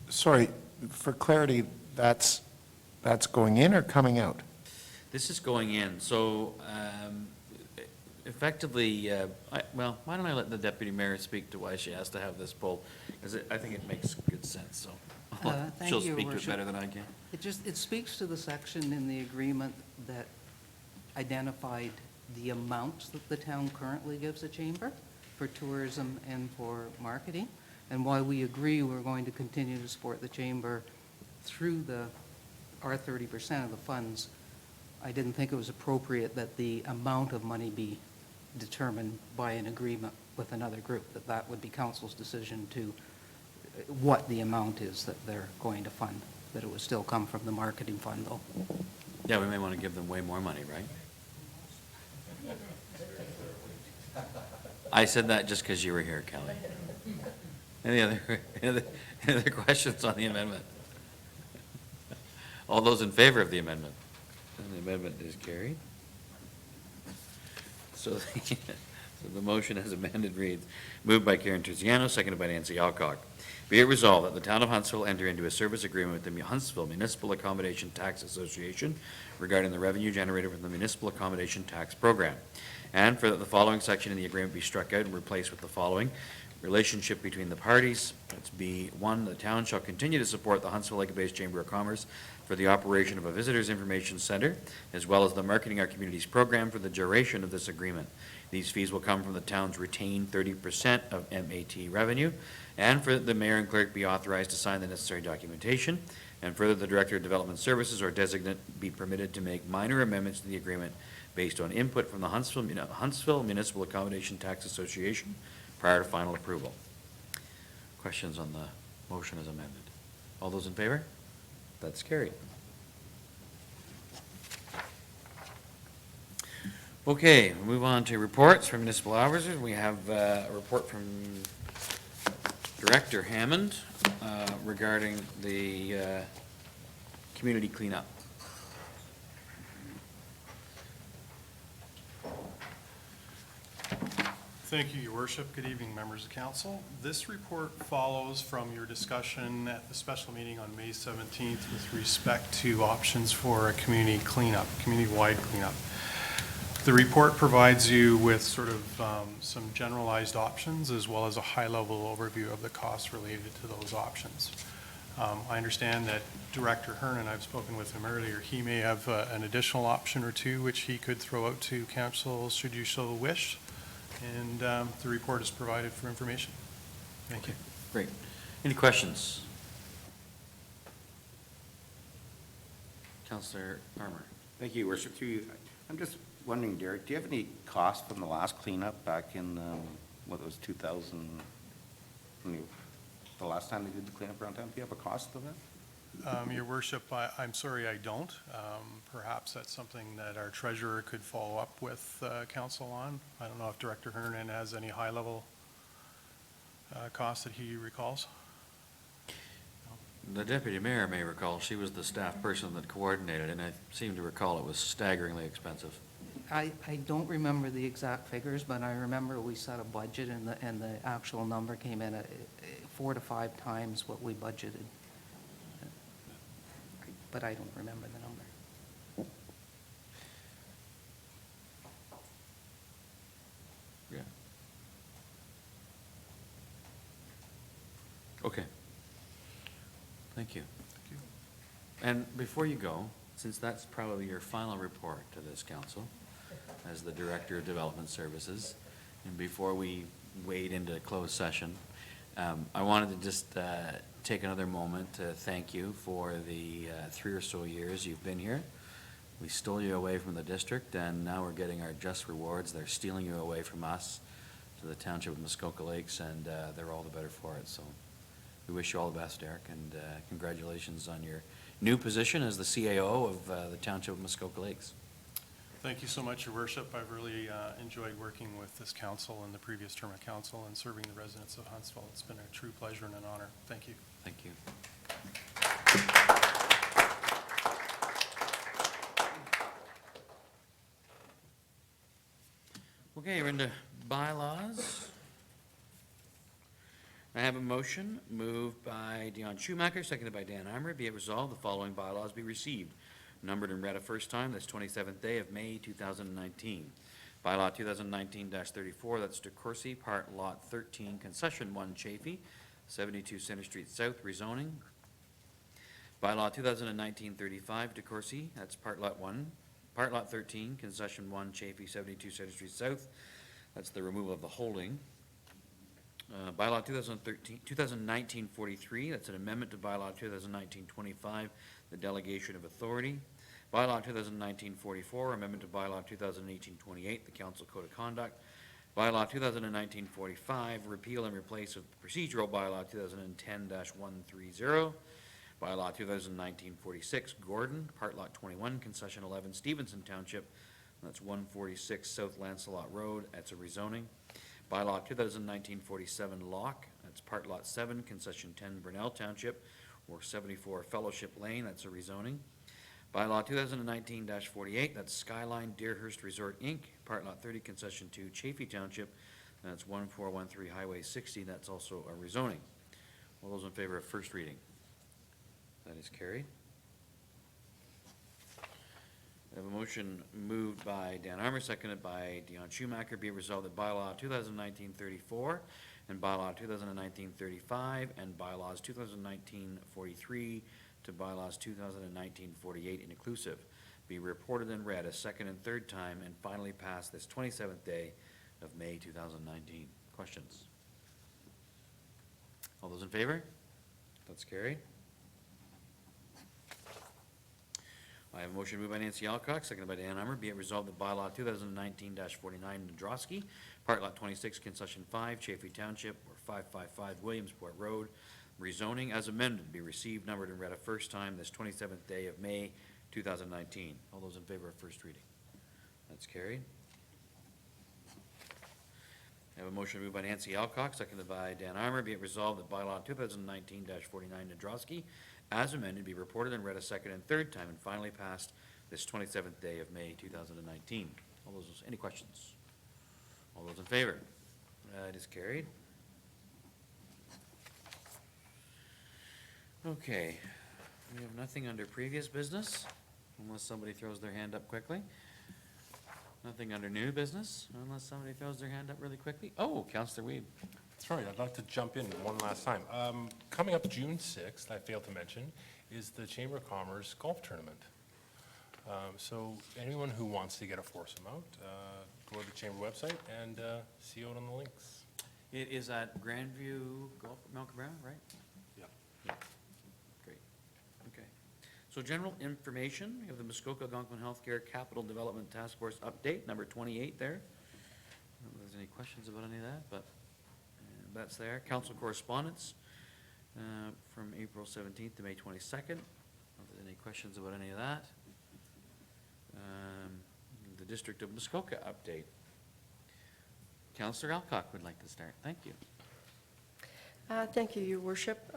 Sorry, for clarity, that's going in or coming out? This is going in, so effectively, well, why don't I let the deputy mayor speak to why she has to have this pulled? Because I think it makes good sense, so Thank she'll you, speak to it Worship. better than I can. It speaks to the section in the agreement that identified the amounts that the town currently gives the chamber for tourism and for marketing, and why we agree we're going to continue to support the chamber through our 30% of the funds. I didn't think it was appropriate that the amount of money be determined by an agreement with another group, that would be council's decision to what the amount is that they're going to fund, that it would still come from the marketing fund, though. Yeah, we may want to give them way more money, right? I said that just because you were here, Kelly. Any other questions on the amendment? All those in favor of the amendment? And the amendment is carried. So the motion as amended reads, moved by Karen Terziano, seconded by Nancy Alcock. Be it resolved that the town of Huntsville enter into a service agreement with the Huntsville Municipal Accommodation Tax Association regarding the revenue generated from the Municipal Accommodation Tax Program. And for that the following section in the agreement be struck out and replaced with the following. Relationship between the parties. That's B1. The town shall continue to support the Huntsville Lake of Bays Chamber of Commerce for the operation of a visitors information center, as well as the Marketing Our Communities program for the duration of this agreement. These fees will come from the town's retained 30% of MAT revenue, and for the mayor and clerk be authorized to sign the necessary documentation, and further, the Director of Development Services or designate be permitted to make minor amendments to the agreement based on input from the Huntsville Municipal Accommodation Tax Association prior to final approval. Questions on the motion as amended? All those in favor? That's carried. Okay, we'll move on to reports from municipal officers. We have a report from Director Hammond regarding the community cleanup. Thank you, Your Worship. Good evening, members of council. This report follows from your discussion at the special meeting on May 17th with respect to options for a community cleanup, community-wide cleanup. The report provides you with sort of some generalized options as well as a high-level overview of the costs related to those options. I understand that Director Hearn, I've spoken with him earlier, he may have an additional option or two which he could throw out to council should you so wish. And the report is provided for information. Thank you. Great. Any questions? Councillor Armour. Thank you, Your Worship. Through you, I'm just wondering, Derek, do you have any cost from the last cleanup back in, what was 2000, the last time they did the cleanup around town? Do you have a cost of that? Your Worship, I'm sorry I don't. Perhaps that's something that our treasurer could follow up with council on. I don't know if Director Hernan has any high-level costs that he recalls. The deputy mayor may recall, she was the staff person that coordinated, and I seem to recall it was staggeringly expensive. I don't remember the exact figures, but I remember we set a budget and the actual number came in at 4 to 5 times what we budgeted. But I don't remember the number. Yeah. Okay. Thank you. Thank you. And before you go, since that's probably your final report to this council as the Director of Development Services, and before we wade into closed session, I wanted to just take another moment to thank you for the 3 or so years you've been here. We stole you away from the district, and now we're getting our just rewards. They're stealing you away from us to the Township of Muskoka Lakes, and they're all the better for it. So we wish you all the best, Derek, and congratulations on your new position as the CAO of the Township of Muskoka Lakes. Thank you so much, Your Worship. I've really enjoyed working with this council and the previous term of council and serving the residents of Huntsville. It's been a true pleasure and an honor. Thank you. Thank you. Okay, we're into bylaws. I have a motion moved by Dion Schumacher, seconded by Dan Armour. Be it resolved, the following bylaws be received, numbered and read a first time this 27th day of May 2019. Bylaw 2019-34, that's DeCourcy, Part Lot 13, Concession 1, Chafee, 72 Center Street South, rezoning. Bylaw 2019-35, DeCourcy, that's Part Lot 1, Part Lot 13, Concession 1, Chafee, 72 Center Street South, that's the removal of the holding. Bylaw 2019-43, that's an amendment to Bylaw 2019-25, the delegation of authority. Bylaw 2019-44, amendment to Bylaw 2018-28, the Council Code of Conduct. Bylaw 2019-45, repeal and replace of procedural Bylaw 2010-130. Bylaw 2019-46, Gordon, Part Lot 21, Concession 11, Stevenson Township, that's 146 South Lancelot Road, that's a rezoning. Bylaw 2019-47, Locke, that's Part Lot 7, Concession 10, Brunel Township, or 74 Fellowship Lane, that's a rezoning. Bylaw 2019-48, that's Skyline Deerhurst Resort, Inc., Part Lot 30, Concession 2, Chafee Township, that's 1413 Highway 60, that's also a rezoning. All those in favor of first reading? That is carried. I have a motion moved by Dan Armour, seconded by Dion Schumacher. Be it resolved that bylaw 2019-34 and bylaw 2019-35 and bylaws 2019-43 to bylaws 2019-48 inclusive be reported and read a second and third time and finally passed this 27th day of May 2019. Questions? All those in favor? That's carried. I have a motion moved by Nancy Alcock, seconded by Dan Hummer. Be it resolved that bylaw 2019-49 Nadrowski, Part Lot 26, Concession 5, Chaffey Township, or 555 Williamsport Road, rezoning as amended, be received, numbered, and read a first time this 27th day of May 2019. All those in favor of first reading? That's carried. I have a motion moved by Nancy Alcock, seconded by Dan Armour. Be it resolved that bylaw 2019-49 Nadrowski, as amended, be reported and read a second and third time and finally passed this 27th day of May 2019. All those, any questions? All those in favor? It is carried. Okay, we have nothing under previous business, unless somebody throws their hand up quickly. Nothing under new business, unless somebody throws their hand up really quickly. Oh, Counselor Weed. That's right, I'd like to jump in one last time. Coming up June 6th, I failed to mention, is the Chamber of Commerce Golf Tournament. So anyone who wants to get a foursome out, go to the Chamber website and see out on the links. It is at Grandview Golf, Malcolm Brown, right? Yep. Yeah. Great, okay. So general information, we have the Muskoka Algonquin Healthcare Capital Development Task Force update, number 28 there. I don't know if there's any questions about any of that, but that's there. Council correspondence from April 17th to May 22nd. I don't know if there's any questions about any of that. The District of Muskoka update. Councillor Alcock would like to start. Thank you. Thank you, Your Worship.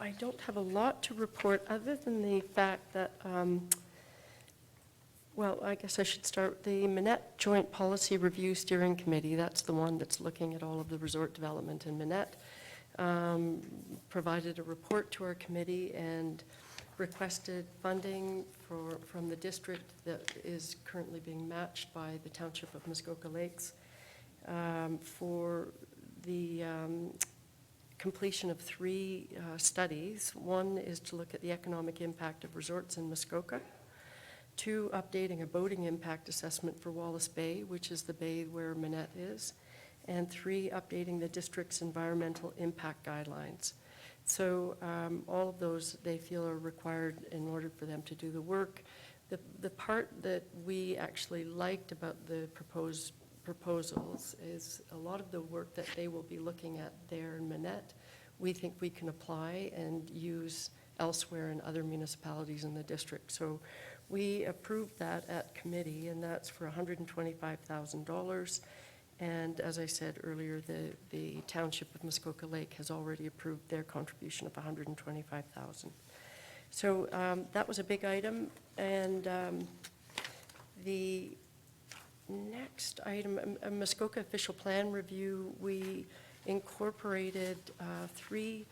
I don't have a lot to report other than the fact that, well, I guess I should start. The Minette Joint Policy Review Steering Committee, that's the one that's looking at all of the resort development in Minette, provided a report to our committee and requested funding from the district that is currently being matched by the Township of Muskoka Lakes for the completion of 3 studies. One is to look at the economic impact of resorts in Muskoka. 2, updating a boating impact assessment for Wallace Bay, which is the bay where Minette is. And 3, updating the district's environmental impact guidelines. So all of those they feel are required in order for them to do the work. The part that we actually liked about the proposed proposals is a lot of the work that they will be looking at there in Minette, we think we can apply and use elsewhere in other municipalities in the district. So we approved that at committee, and that's for $125,000. And as I said earlier, the Township of Muskoka Lake has already approved their contribution of $125,000. So that was a big item. And the next item, a Muskoka official plan review, we incorporated 3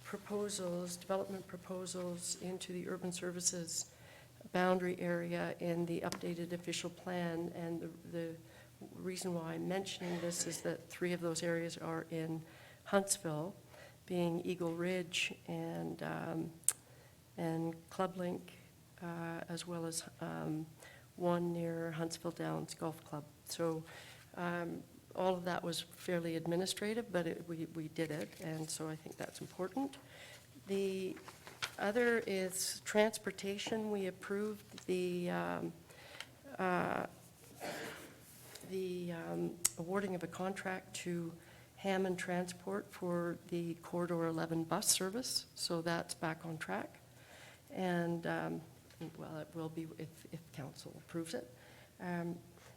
proposals, development proposals into the urban services boundary area in the updated official plan. And the reason why I'm mentioning this is that 3 of those areas are in Huntsville, being Eagle Ridge and Club Link, as well as one near Huntsville Downs Golf Club. So all of that was fairly administrative, but we did it, and so I think that's important. The other is transportation. We approved the awarding of a contract to Hammond Transport for the Corridor 11 bus service, so that's back on track. And, well, it will be if council approves it.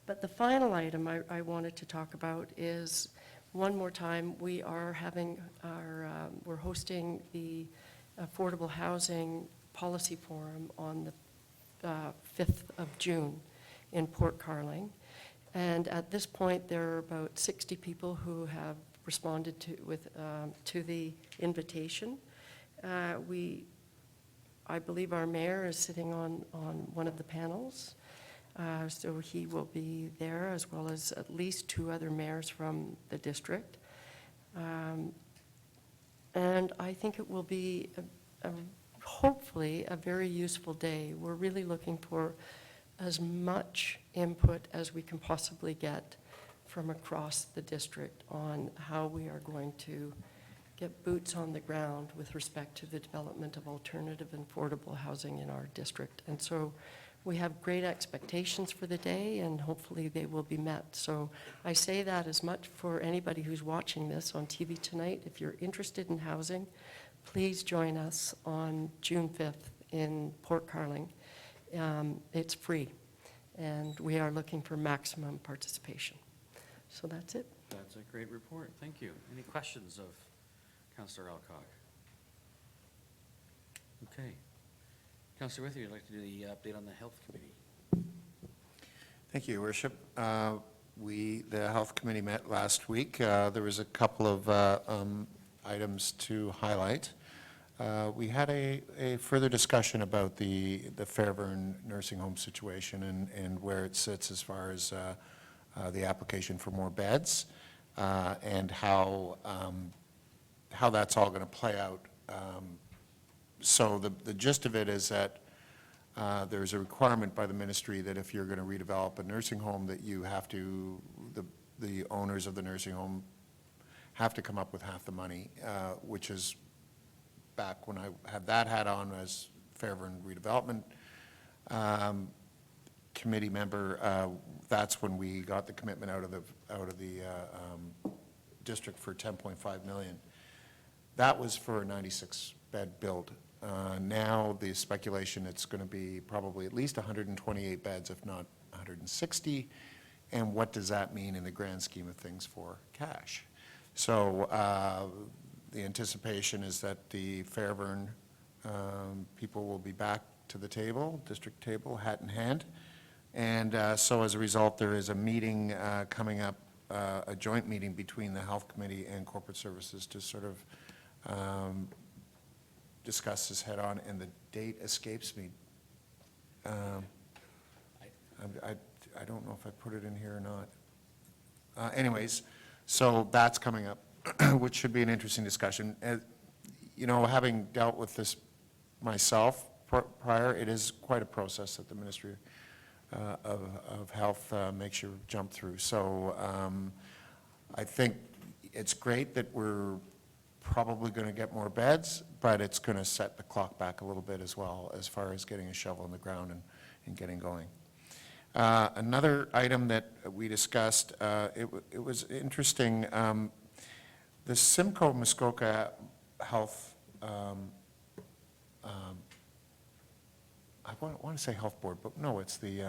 But the final item I wanted to talk about is, one more time, we are having we're hosting the Affordable Housing Policy Forum on the 5th of June in Port Carling. And at this point, there are about 60 people who have responded to the invitation. I believe our mayor is sitting on one of the panels, so he will be there, as well as at least 2 other mayors from the district. And I think it will be hopefully a very useful day. We're really looking for as much input as we can possibly get from across the district on how we are going to get boots on the ground with respect to the development of alternative and affordable housing in our district. And so we have great expectations for the day, and hopefully they will be met. So I say that as much for anybody who's watching this on TV tonight. If you're interested in housing, please join us on June 5th in Port Carling. It's free, and we are looking for maximum participation. So that's it. That's a great report. Thank you. Any questions of Councillor Alcock? Okay. Councillor Withey, you'd like to do the update on the Health Committee? Thank you, Your Worship. The Health Committee met last week. There was a couple of items to highlight. We had a further discussion about the Fairburn nursing home situation and where it sits as far as the application for more beds, and how that's all going to play out. So the gist of it is that there's a requirement by the ministry that if you're going to redevelop a nursing home, that you have to, the owners of the nursing home have to come up with half the money, which is back when I had that hat on as Fairburn redevelopment committee member. That's when we got the commitment out of the district for 10.5 million. That was for a 96-bed build. Now the speculation, it's going to be probably at least 128 beds, if not 160. And what does that mean in the grand scheme of things for cash? So the anticipation is that the Fairburn people will be back to the table, district table, hat in hand. And so as a result, there is a meeting coming up, a joint meeting between the Health Committee and Corporate Services to sort of discuss this head on, and the date escapes me. I don't know if I put it in here or not. Anyways, so that's coming up, which should be an interesting discussion. You know, having dealt with this myself prior, it is quite a process that the Ministry of Health makes you jump through. So I think it's great that we're probably going to get more beds, but it's going to set the clock back a little bit as well as far as getting a shovel in the ground and getting going. Another item that we discussed, it was interesting, the Simcoe Muskoka Health, I want to say Health Board, but no, it's the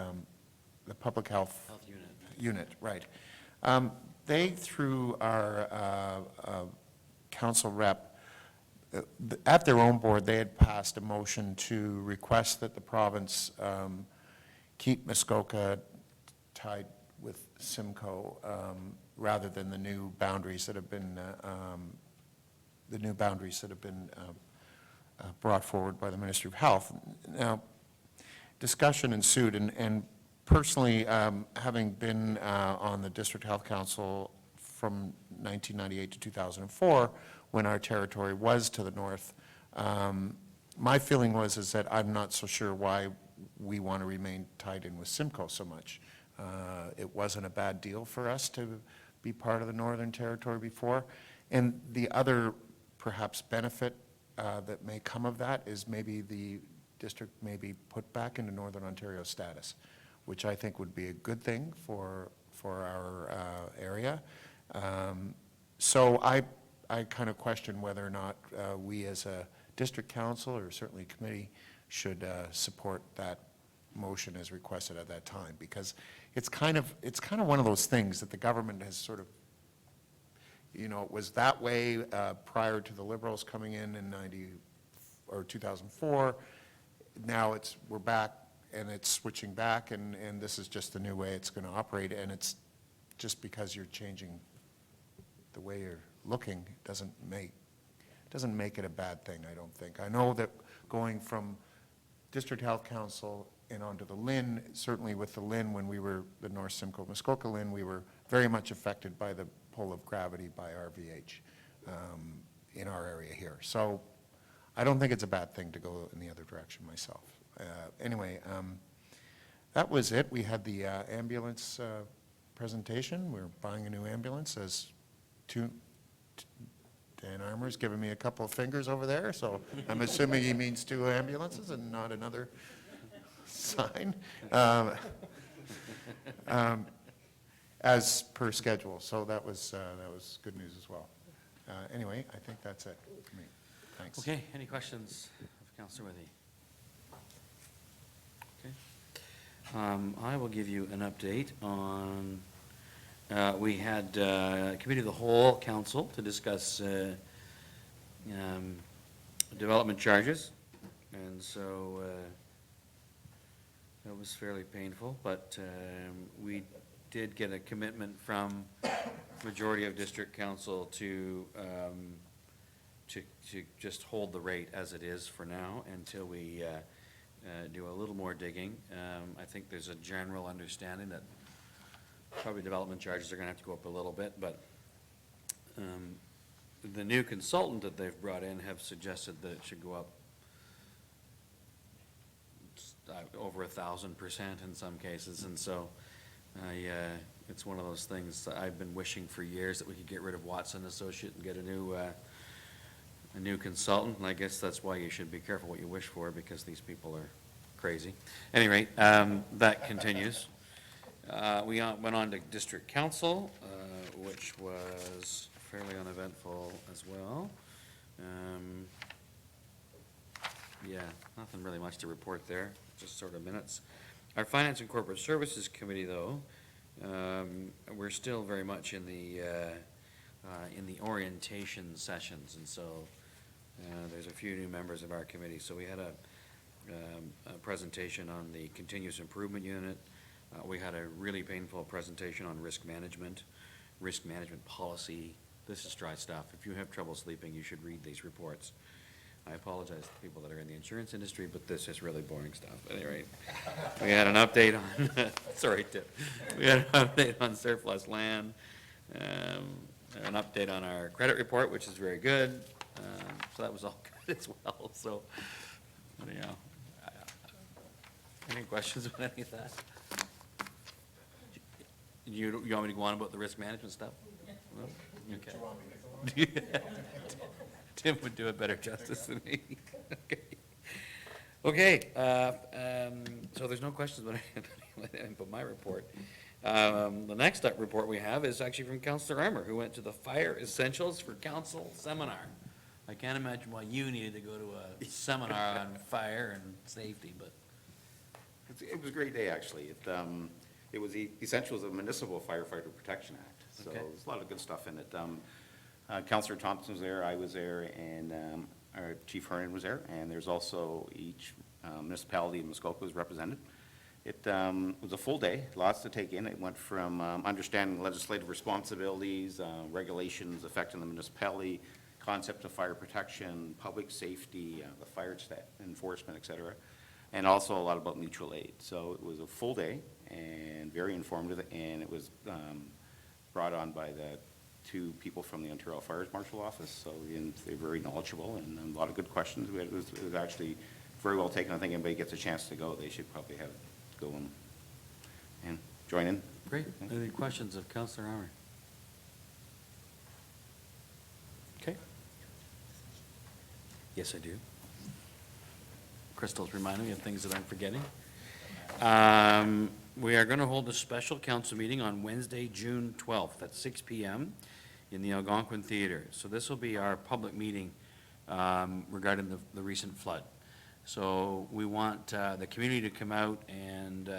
Public Health Unit, right. They, through our council rep, at their own board, they had passed a motion to request that the province keep Muskoka tied with Simcoe rather than the new boundaries that have been brought forward by the Ministry of Health. Now, discussion ensued, and personally, having been on the District Health Council from 1998 to 2004, when our territory was to the north, my feeling is that I'm not so sure why we want to remain tied in with Simcoe so much. It wasn't a bad deal for us to be part of the Northern Territory before. And the other perhaps benefit that may come of that is maybe the district may be put back into Northern Ontario status, which I think would be a good thing for our area. So I kind of question whether or not we as a district council, or certainly committee, should support that motion as requested at that time, because it's kind of one of those things that the government has sort of, you know, it was that way prior to the Liberals coming in 2004. Now we're back, and it's switching back, and this is just the new way it's going to operate. And it's just because you're changing the way you're looking doesn't make it a bad thing, I don't think. I know that going from District Health Council and onto the LHIN, certainly with the LHIN, when we were the North Simcoe Muskoka LHIN, we were very much affected by the pull of gravity by RVH in our area here. So I don't think it's a bad thing to go in the other direction myself. Anyway, that was it. We had the ambulance presentation. We're buying a new ambulance, as Dan Armour's giving me a couple of fingers over there, so I'm assuming he means 2 ambulances and not another sign. As per schedule, so that was good news as well. Anyway, I think that's it for me. Thanks. Okay, any questions of Councillor Withy? Okay. I will give you an update on, we had Committee of the Whole Council to discuss development charges, and so that was fairly painful, but we did get a commitment from majority of district council to just hold the rate as it is for now until we do a little more digging. I think there's a general understanding that probably development charges are gonna have to go up a little bit, but the new consultant that they've brought in have suggested that it should go up over 1,000% in some cases, and so it's one of those things that I've been wishing for years that we could get rid of Watson Associate and get a new consultant, and I guess that's why you should be careful what you wish for, because these people are crazy. At any rate, that continues. We went on to district council, which was fairly uneventful as well. Yeah, nothing really much to report there, just sort of minutes. Our Finance and Corporate Services Committee, though, we're still very much in the orientation sessions, and so there's a few new members of our committee. So we had a presentation on the continuous improvement unit. We had a really painful presentation on risk management policy. This is dry stuff. If you have trouble sleeping, you should read these reports. I apologize to people that are in the insurance industry, but this is really boring stuff. At any rate, we had an update on, sorry, Tip. We had an update on surplus land, an update on our credit report, which is very good. So that was all good as well. So, you know, any questions about any of that? You want me to go on about the risk management stuff? No? Okay. Tim would do a better justice than me. Okay, so there's no questions about my report. The next up report we have is actually from Councillor Armour, who went to the Fire Essentials for Council seminar. I can't imagine why you needed to go to a seminar on fire and safety, but. It was a great day, actually. It was the Essentials of Municipal Firefighter Protection Act, so Okay. there's a lot of good stuff in it. Councillor Thompson was there, I was there, and our Chief Hernan was there, and there's also each municipality in Muskoka was represented. It was a full day, lots to take in. It went from understanding legislative responsibilities, regulations affecting the municipality, concept of fire protection, public safety, the fire enforcement, et cetera, and also a lot about mutual aid. So it was a full day and very informative, and it was brought on by the 2 people from the Ontario Fire Marshal Office, so they're very knowledgeable and a lot of good questions. It was actually very well taken. I think anybody gets a chance to go, they should probably go and join in. Great. Any questions of Councillor Armour? Okay. Yes, I do. Crystal's reminding me of things that I'm forgetting. We are going to hold a special council meeting on Wednesday, June 12th at 6 p.m. in the Algonquin Theater. So this will be our public meeting regarding the recent flood. So we want the community to come out, and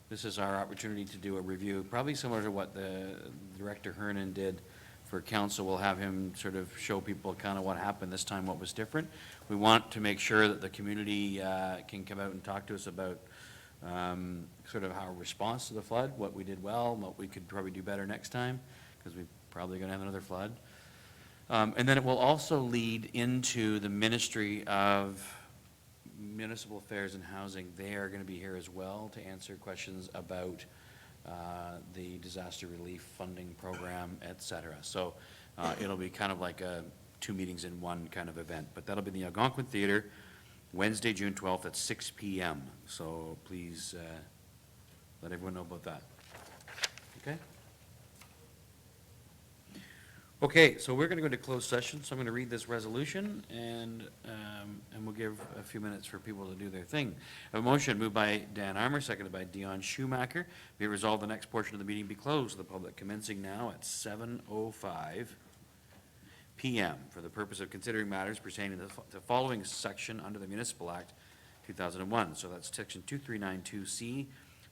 this is our opportunity to do a review, probably similar to what the Director Hernan did for council. We'll have him sort of show people kind of what happened this time, what was different. We want to make sure that the community can come out and talk to us about sort of our response to the flood, what we did well, what we could probably do better next time, because we're probably going to have another flood. And then it will also lead into the Ministry of Municipal Affairs and Housing. They are going to be here as well to answer questions about the disaster relief funding program, et cetera. So it'll be kind of like 2 meetings in one kind of event. But that'll be in the Algonquin Theater, Wednesday, June 12th at 6 p.m. So please let everyone know about that. Okay? Okay, so we're going to go into closed session, so I'm going to read this resolution, and we'll give a few minutes for people to do their thing. A motion moved by Dan Armour, seconded by Dion Schumacher. Be it resolved, the next portion of the meeting be closed to the public, commencing now at 7:05 PM for the purpose of considering matters pertaining to the following section under the Municipal Act 2001. So that's section 2392C,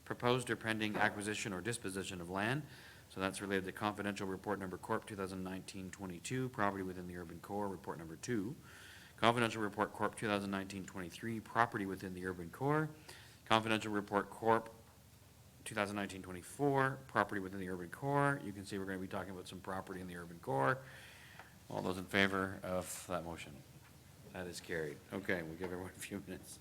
proposed or pending acquisition or disposition of land. So that's related to confidential report number Corp. 2019-22, property within the urban core, report number 2. Confidential report Corp. 2019-23, property within the urban core. Confidential report Corp. 2019-24, property within the urban core. You can see we're going to be talking about some property in the urban core. All those in favor of that motion? That is carried. Okay, we'll give everyone a few minutes.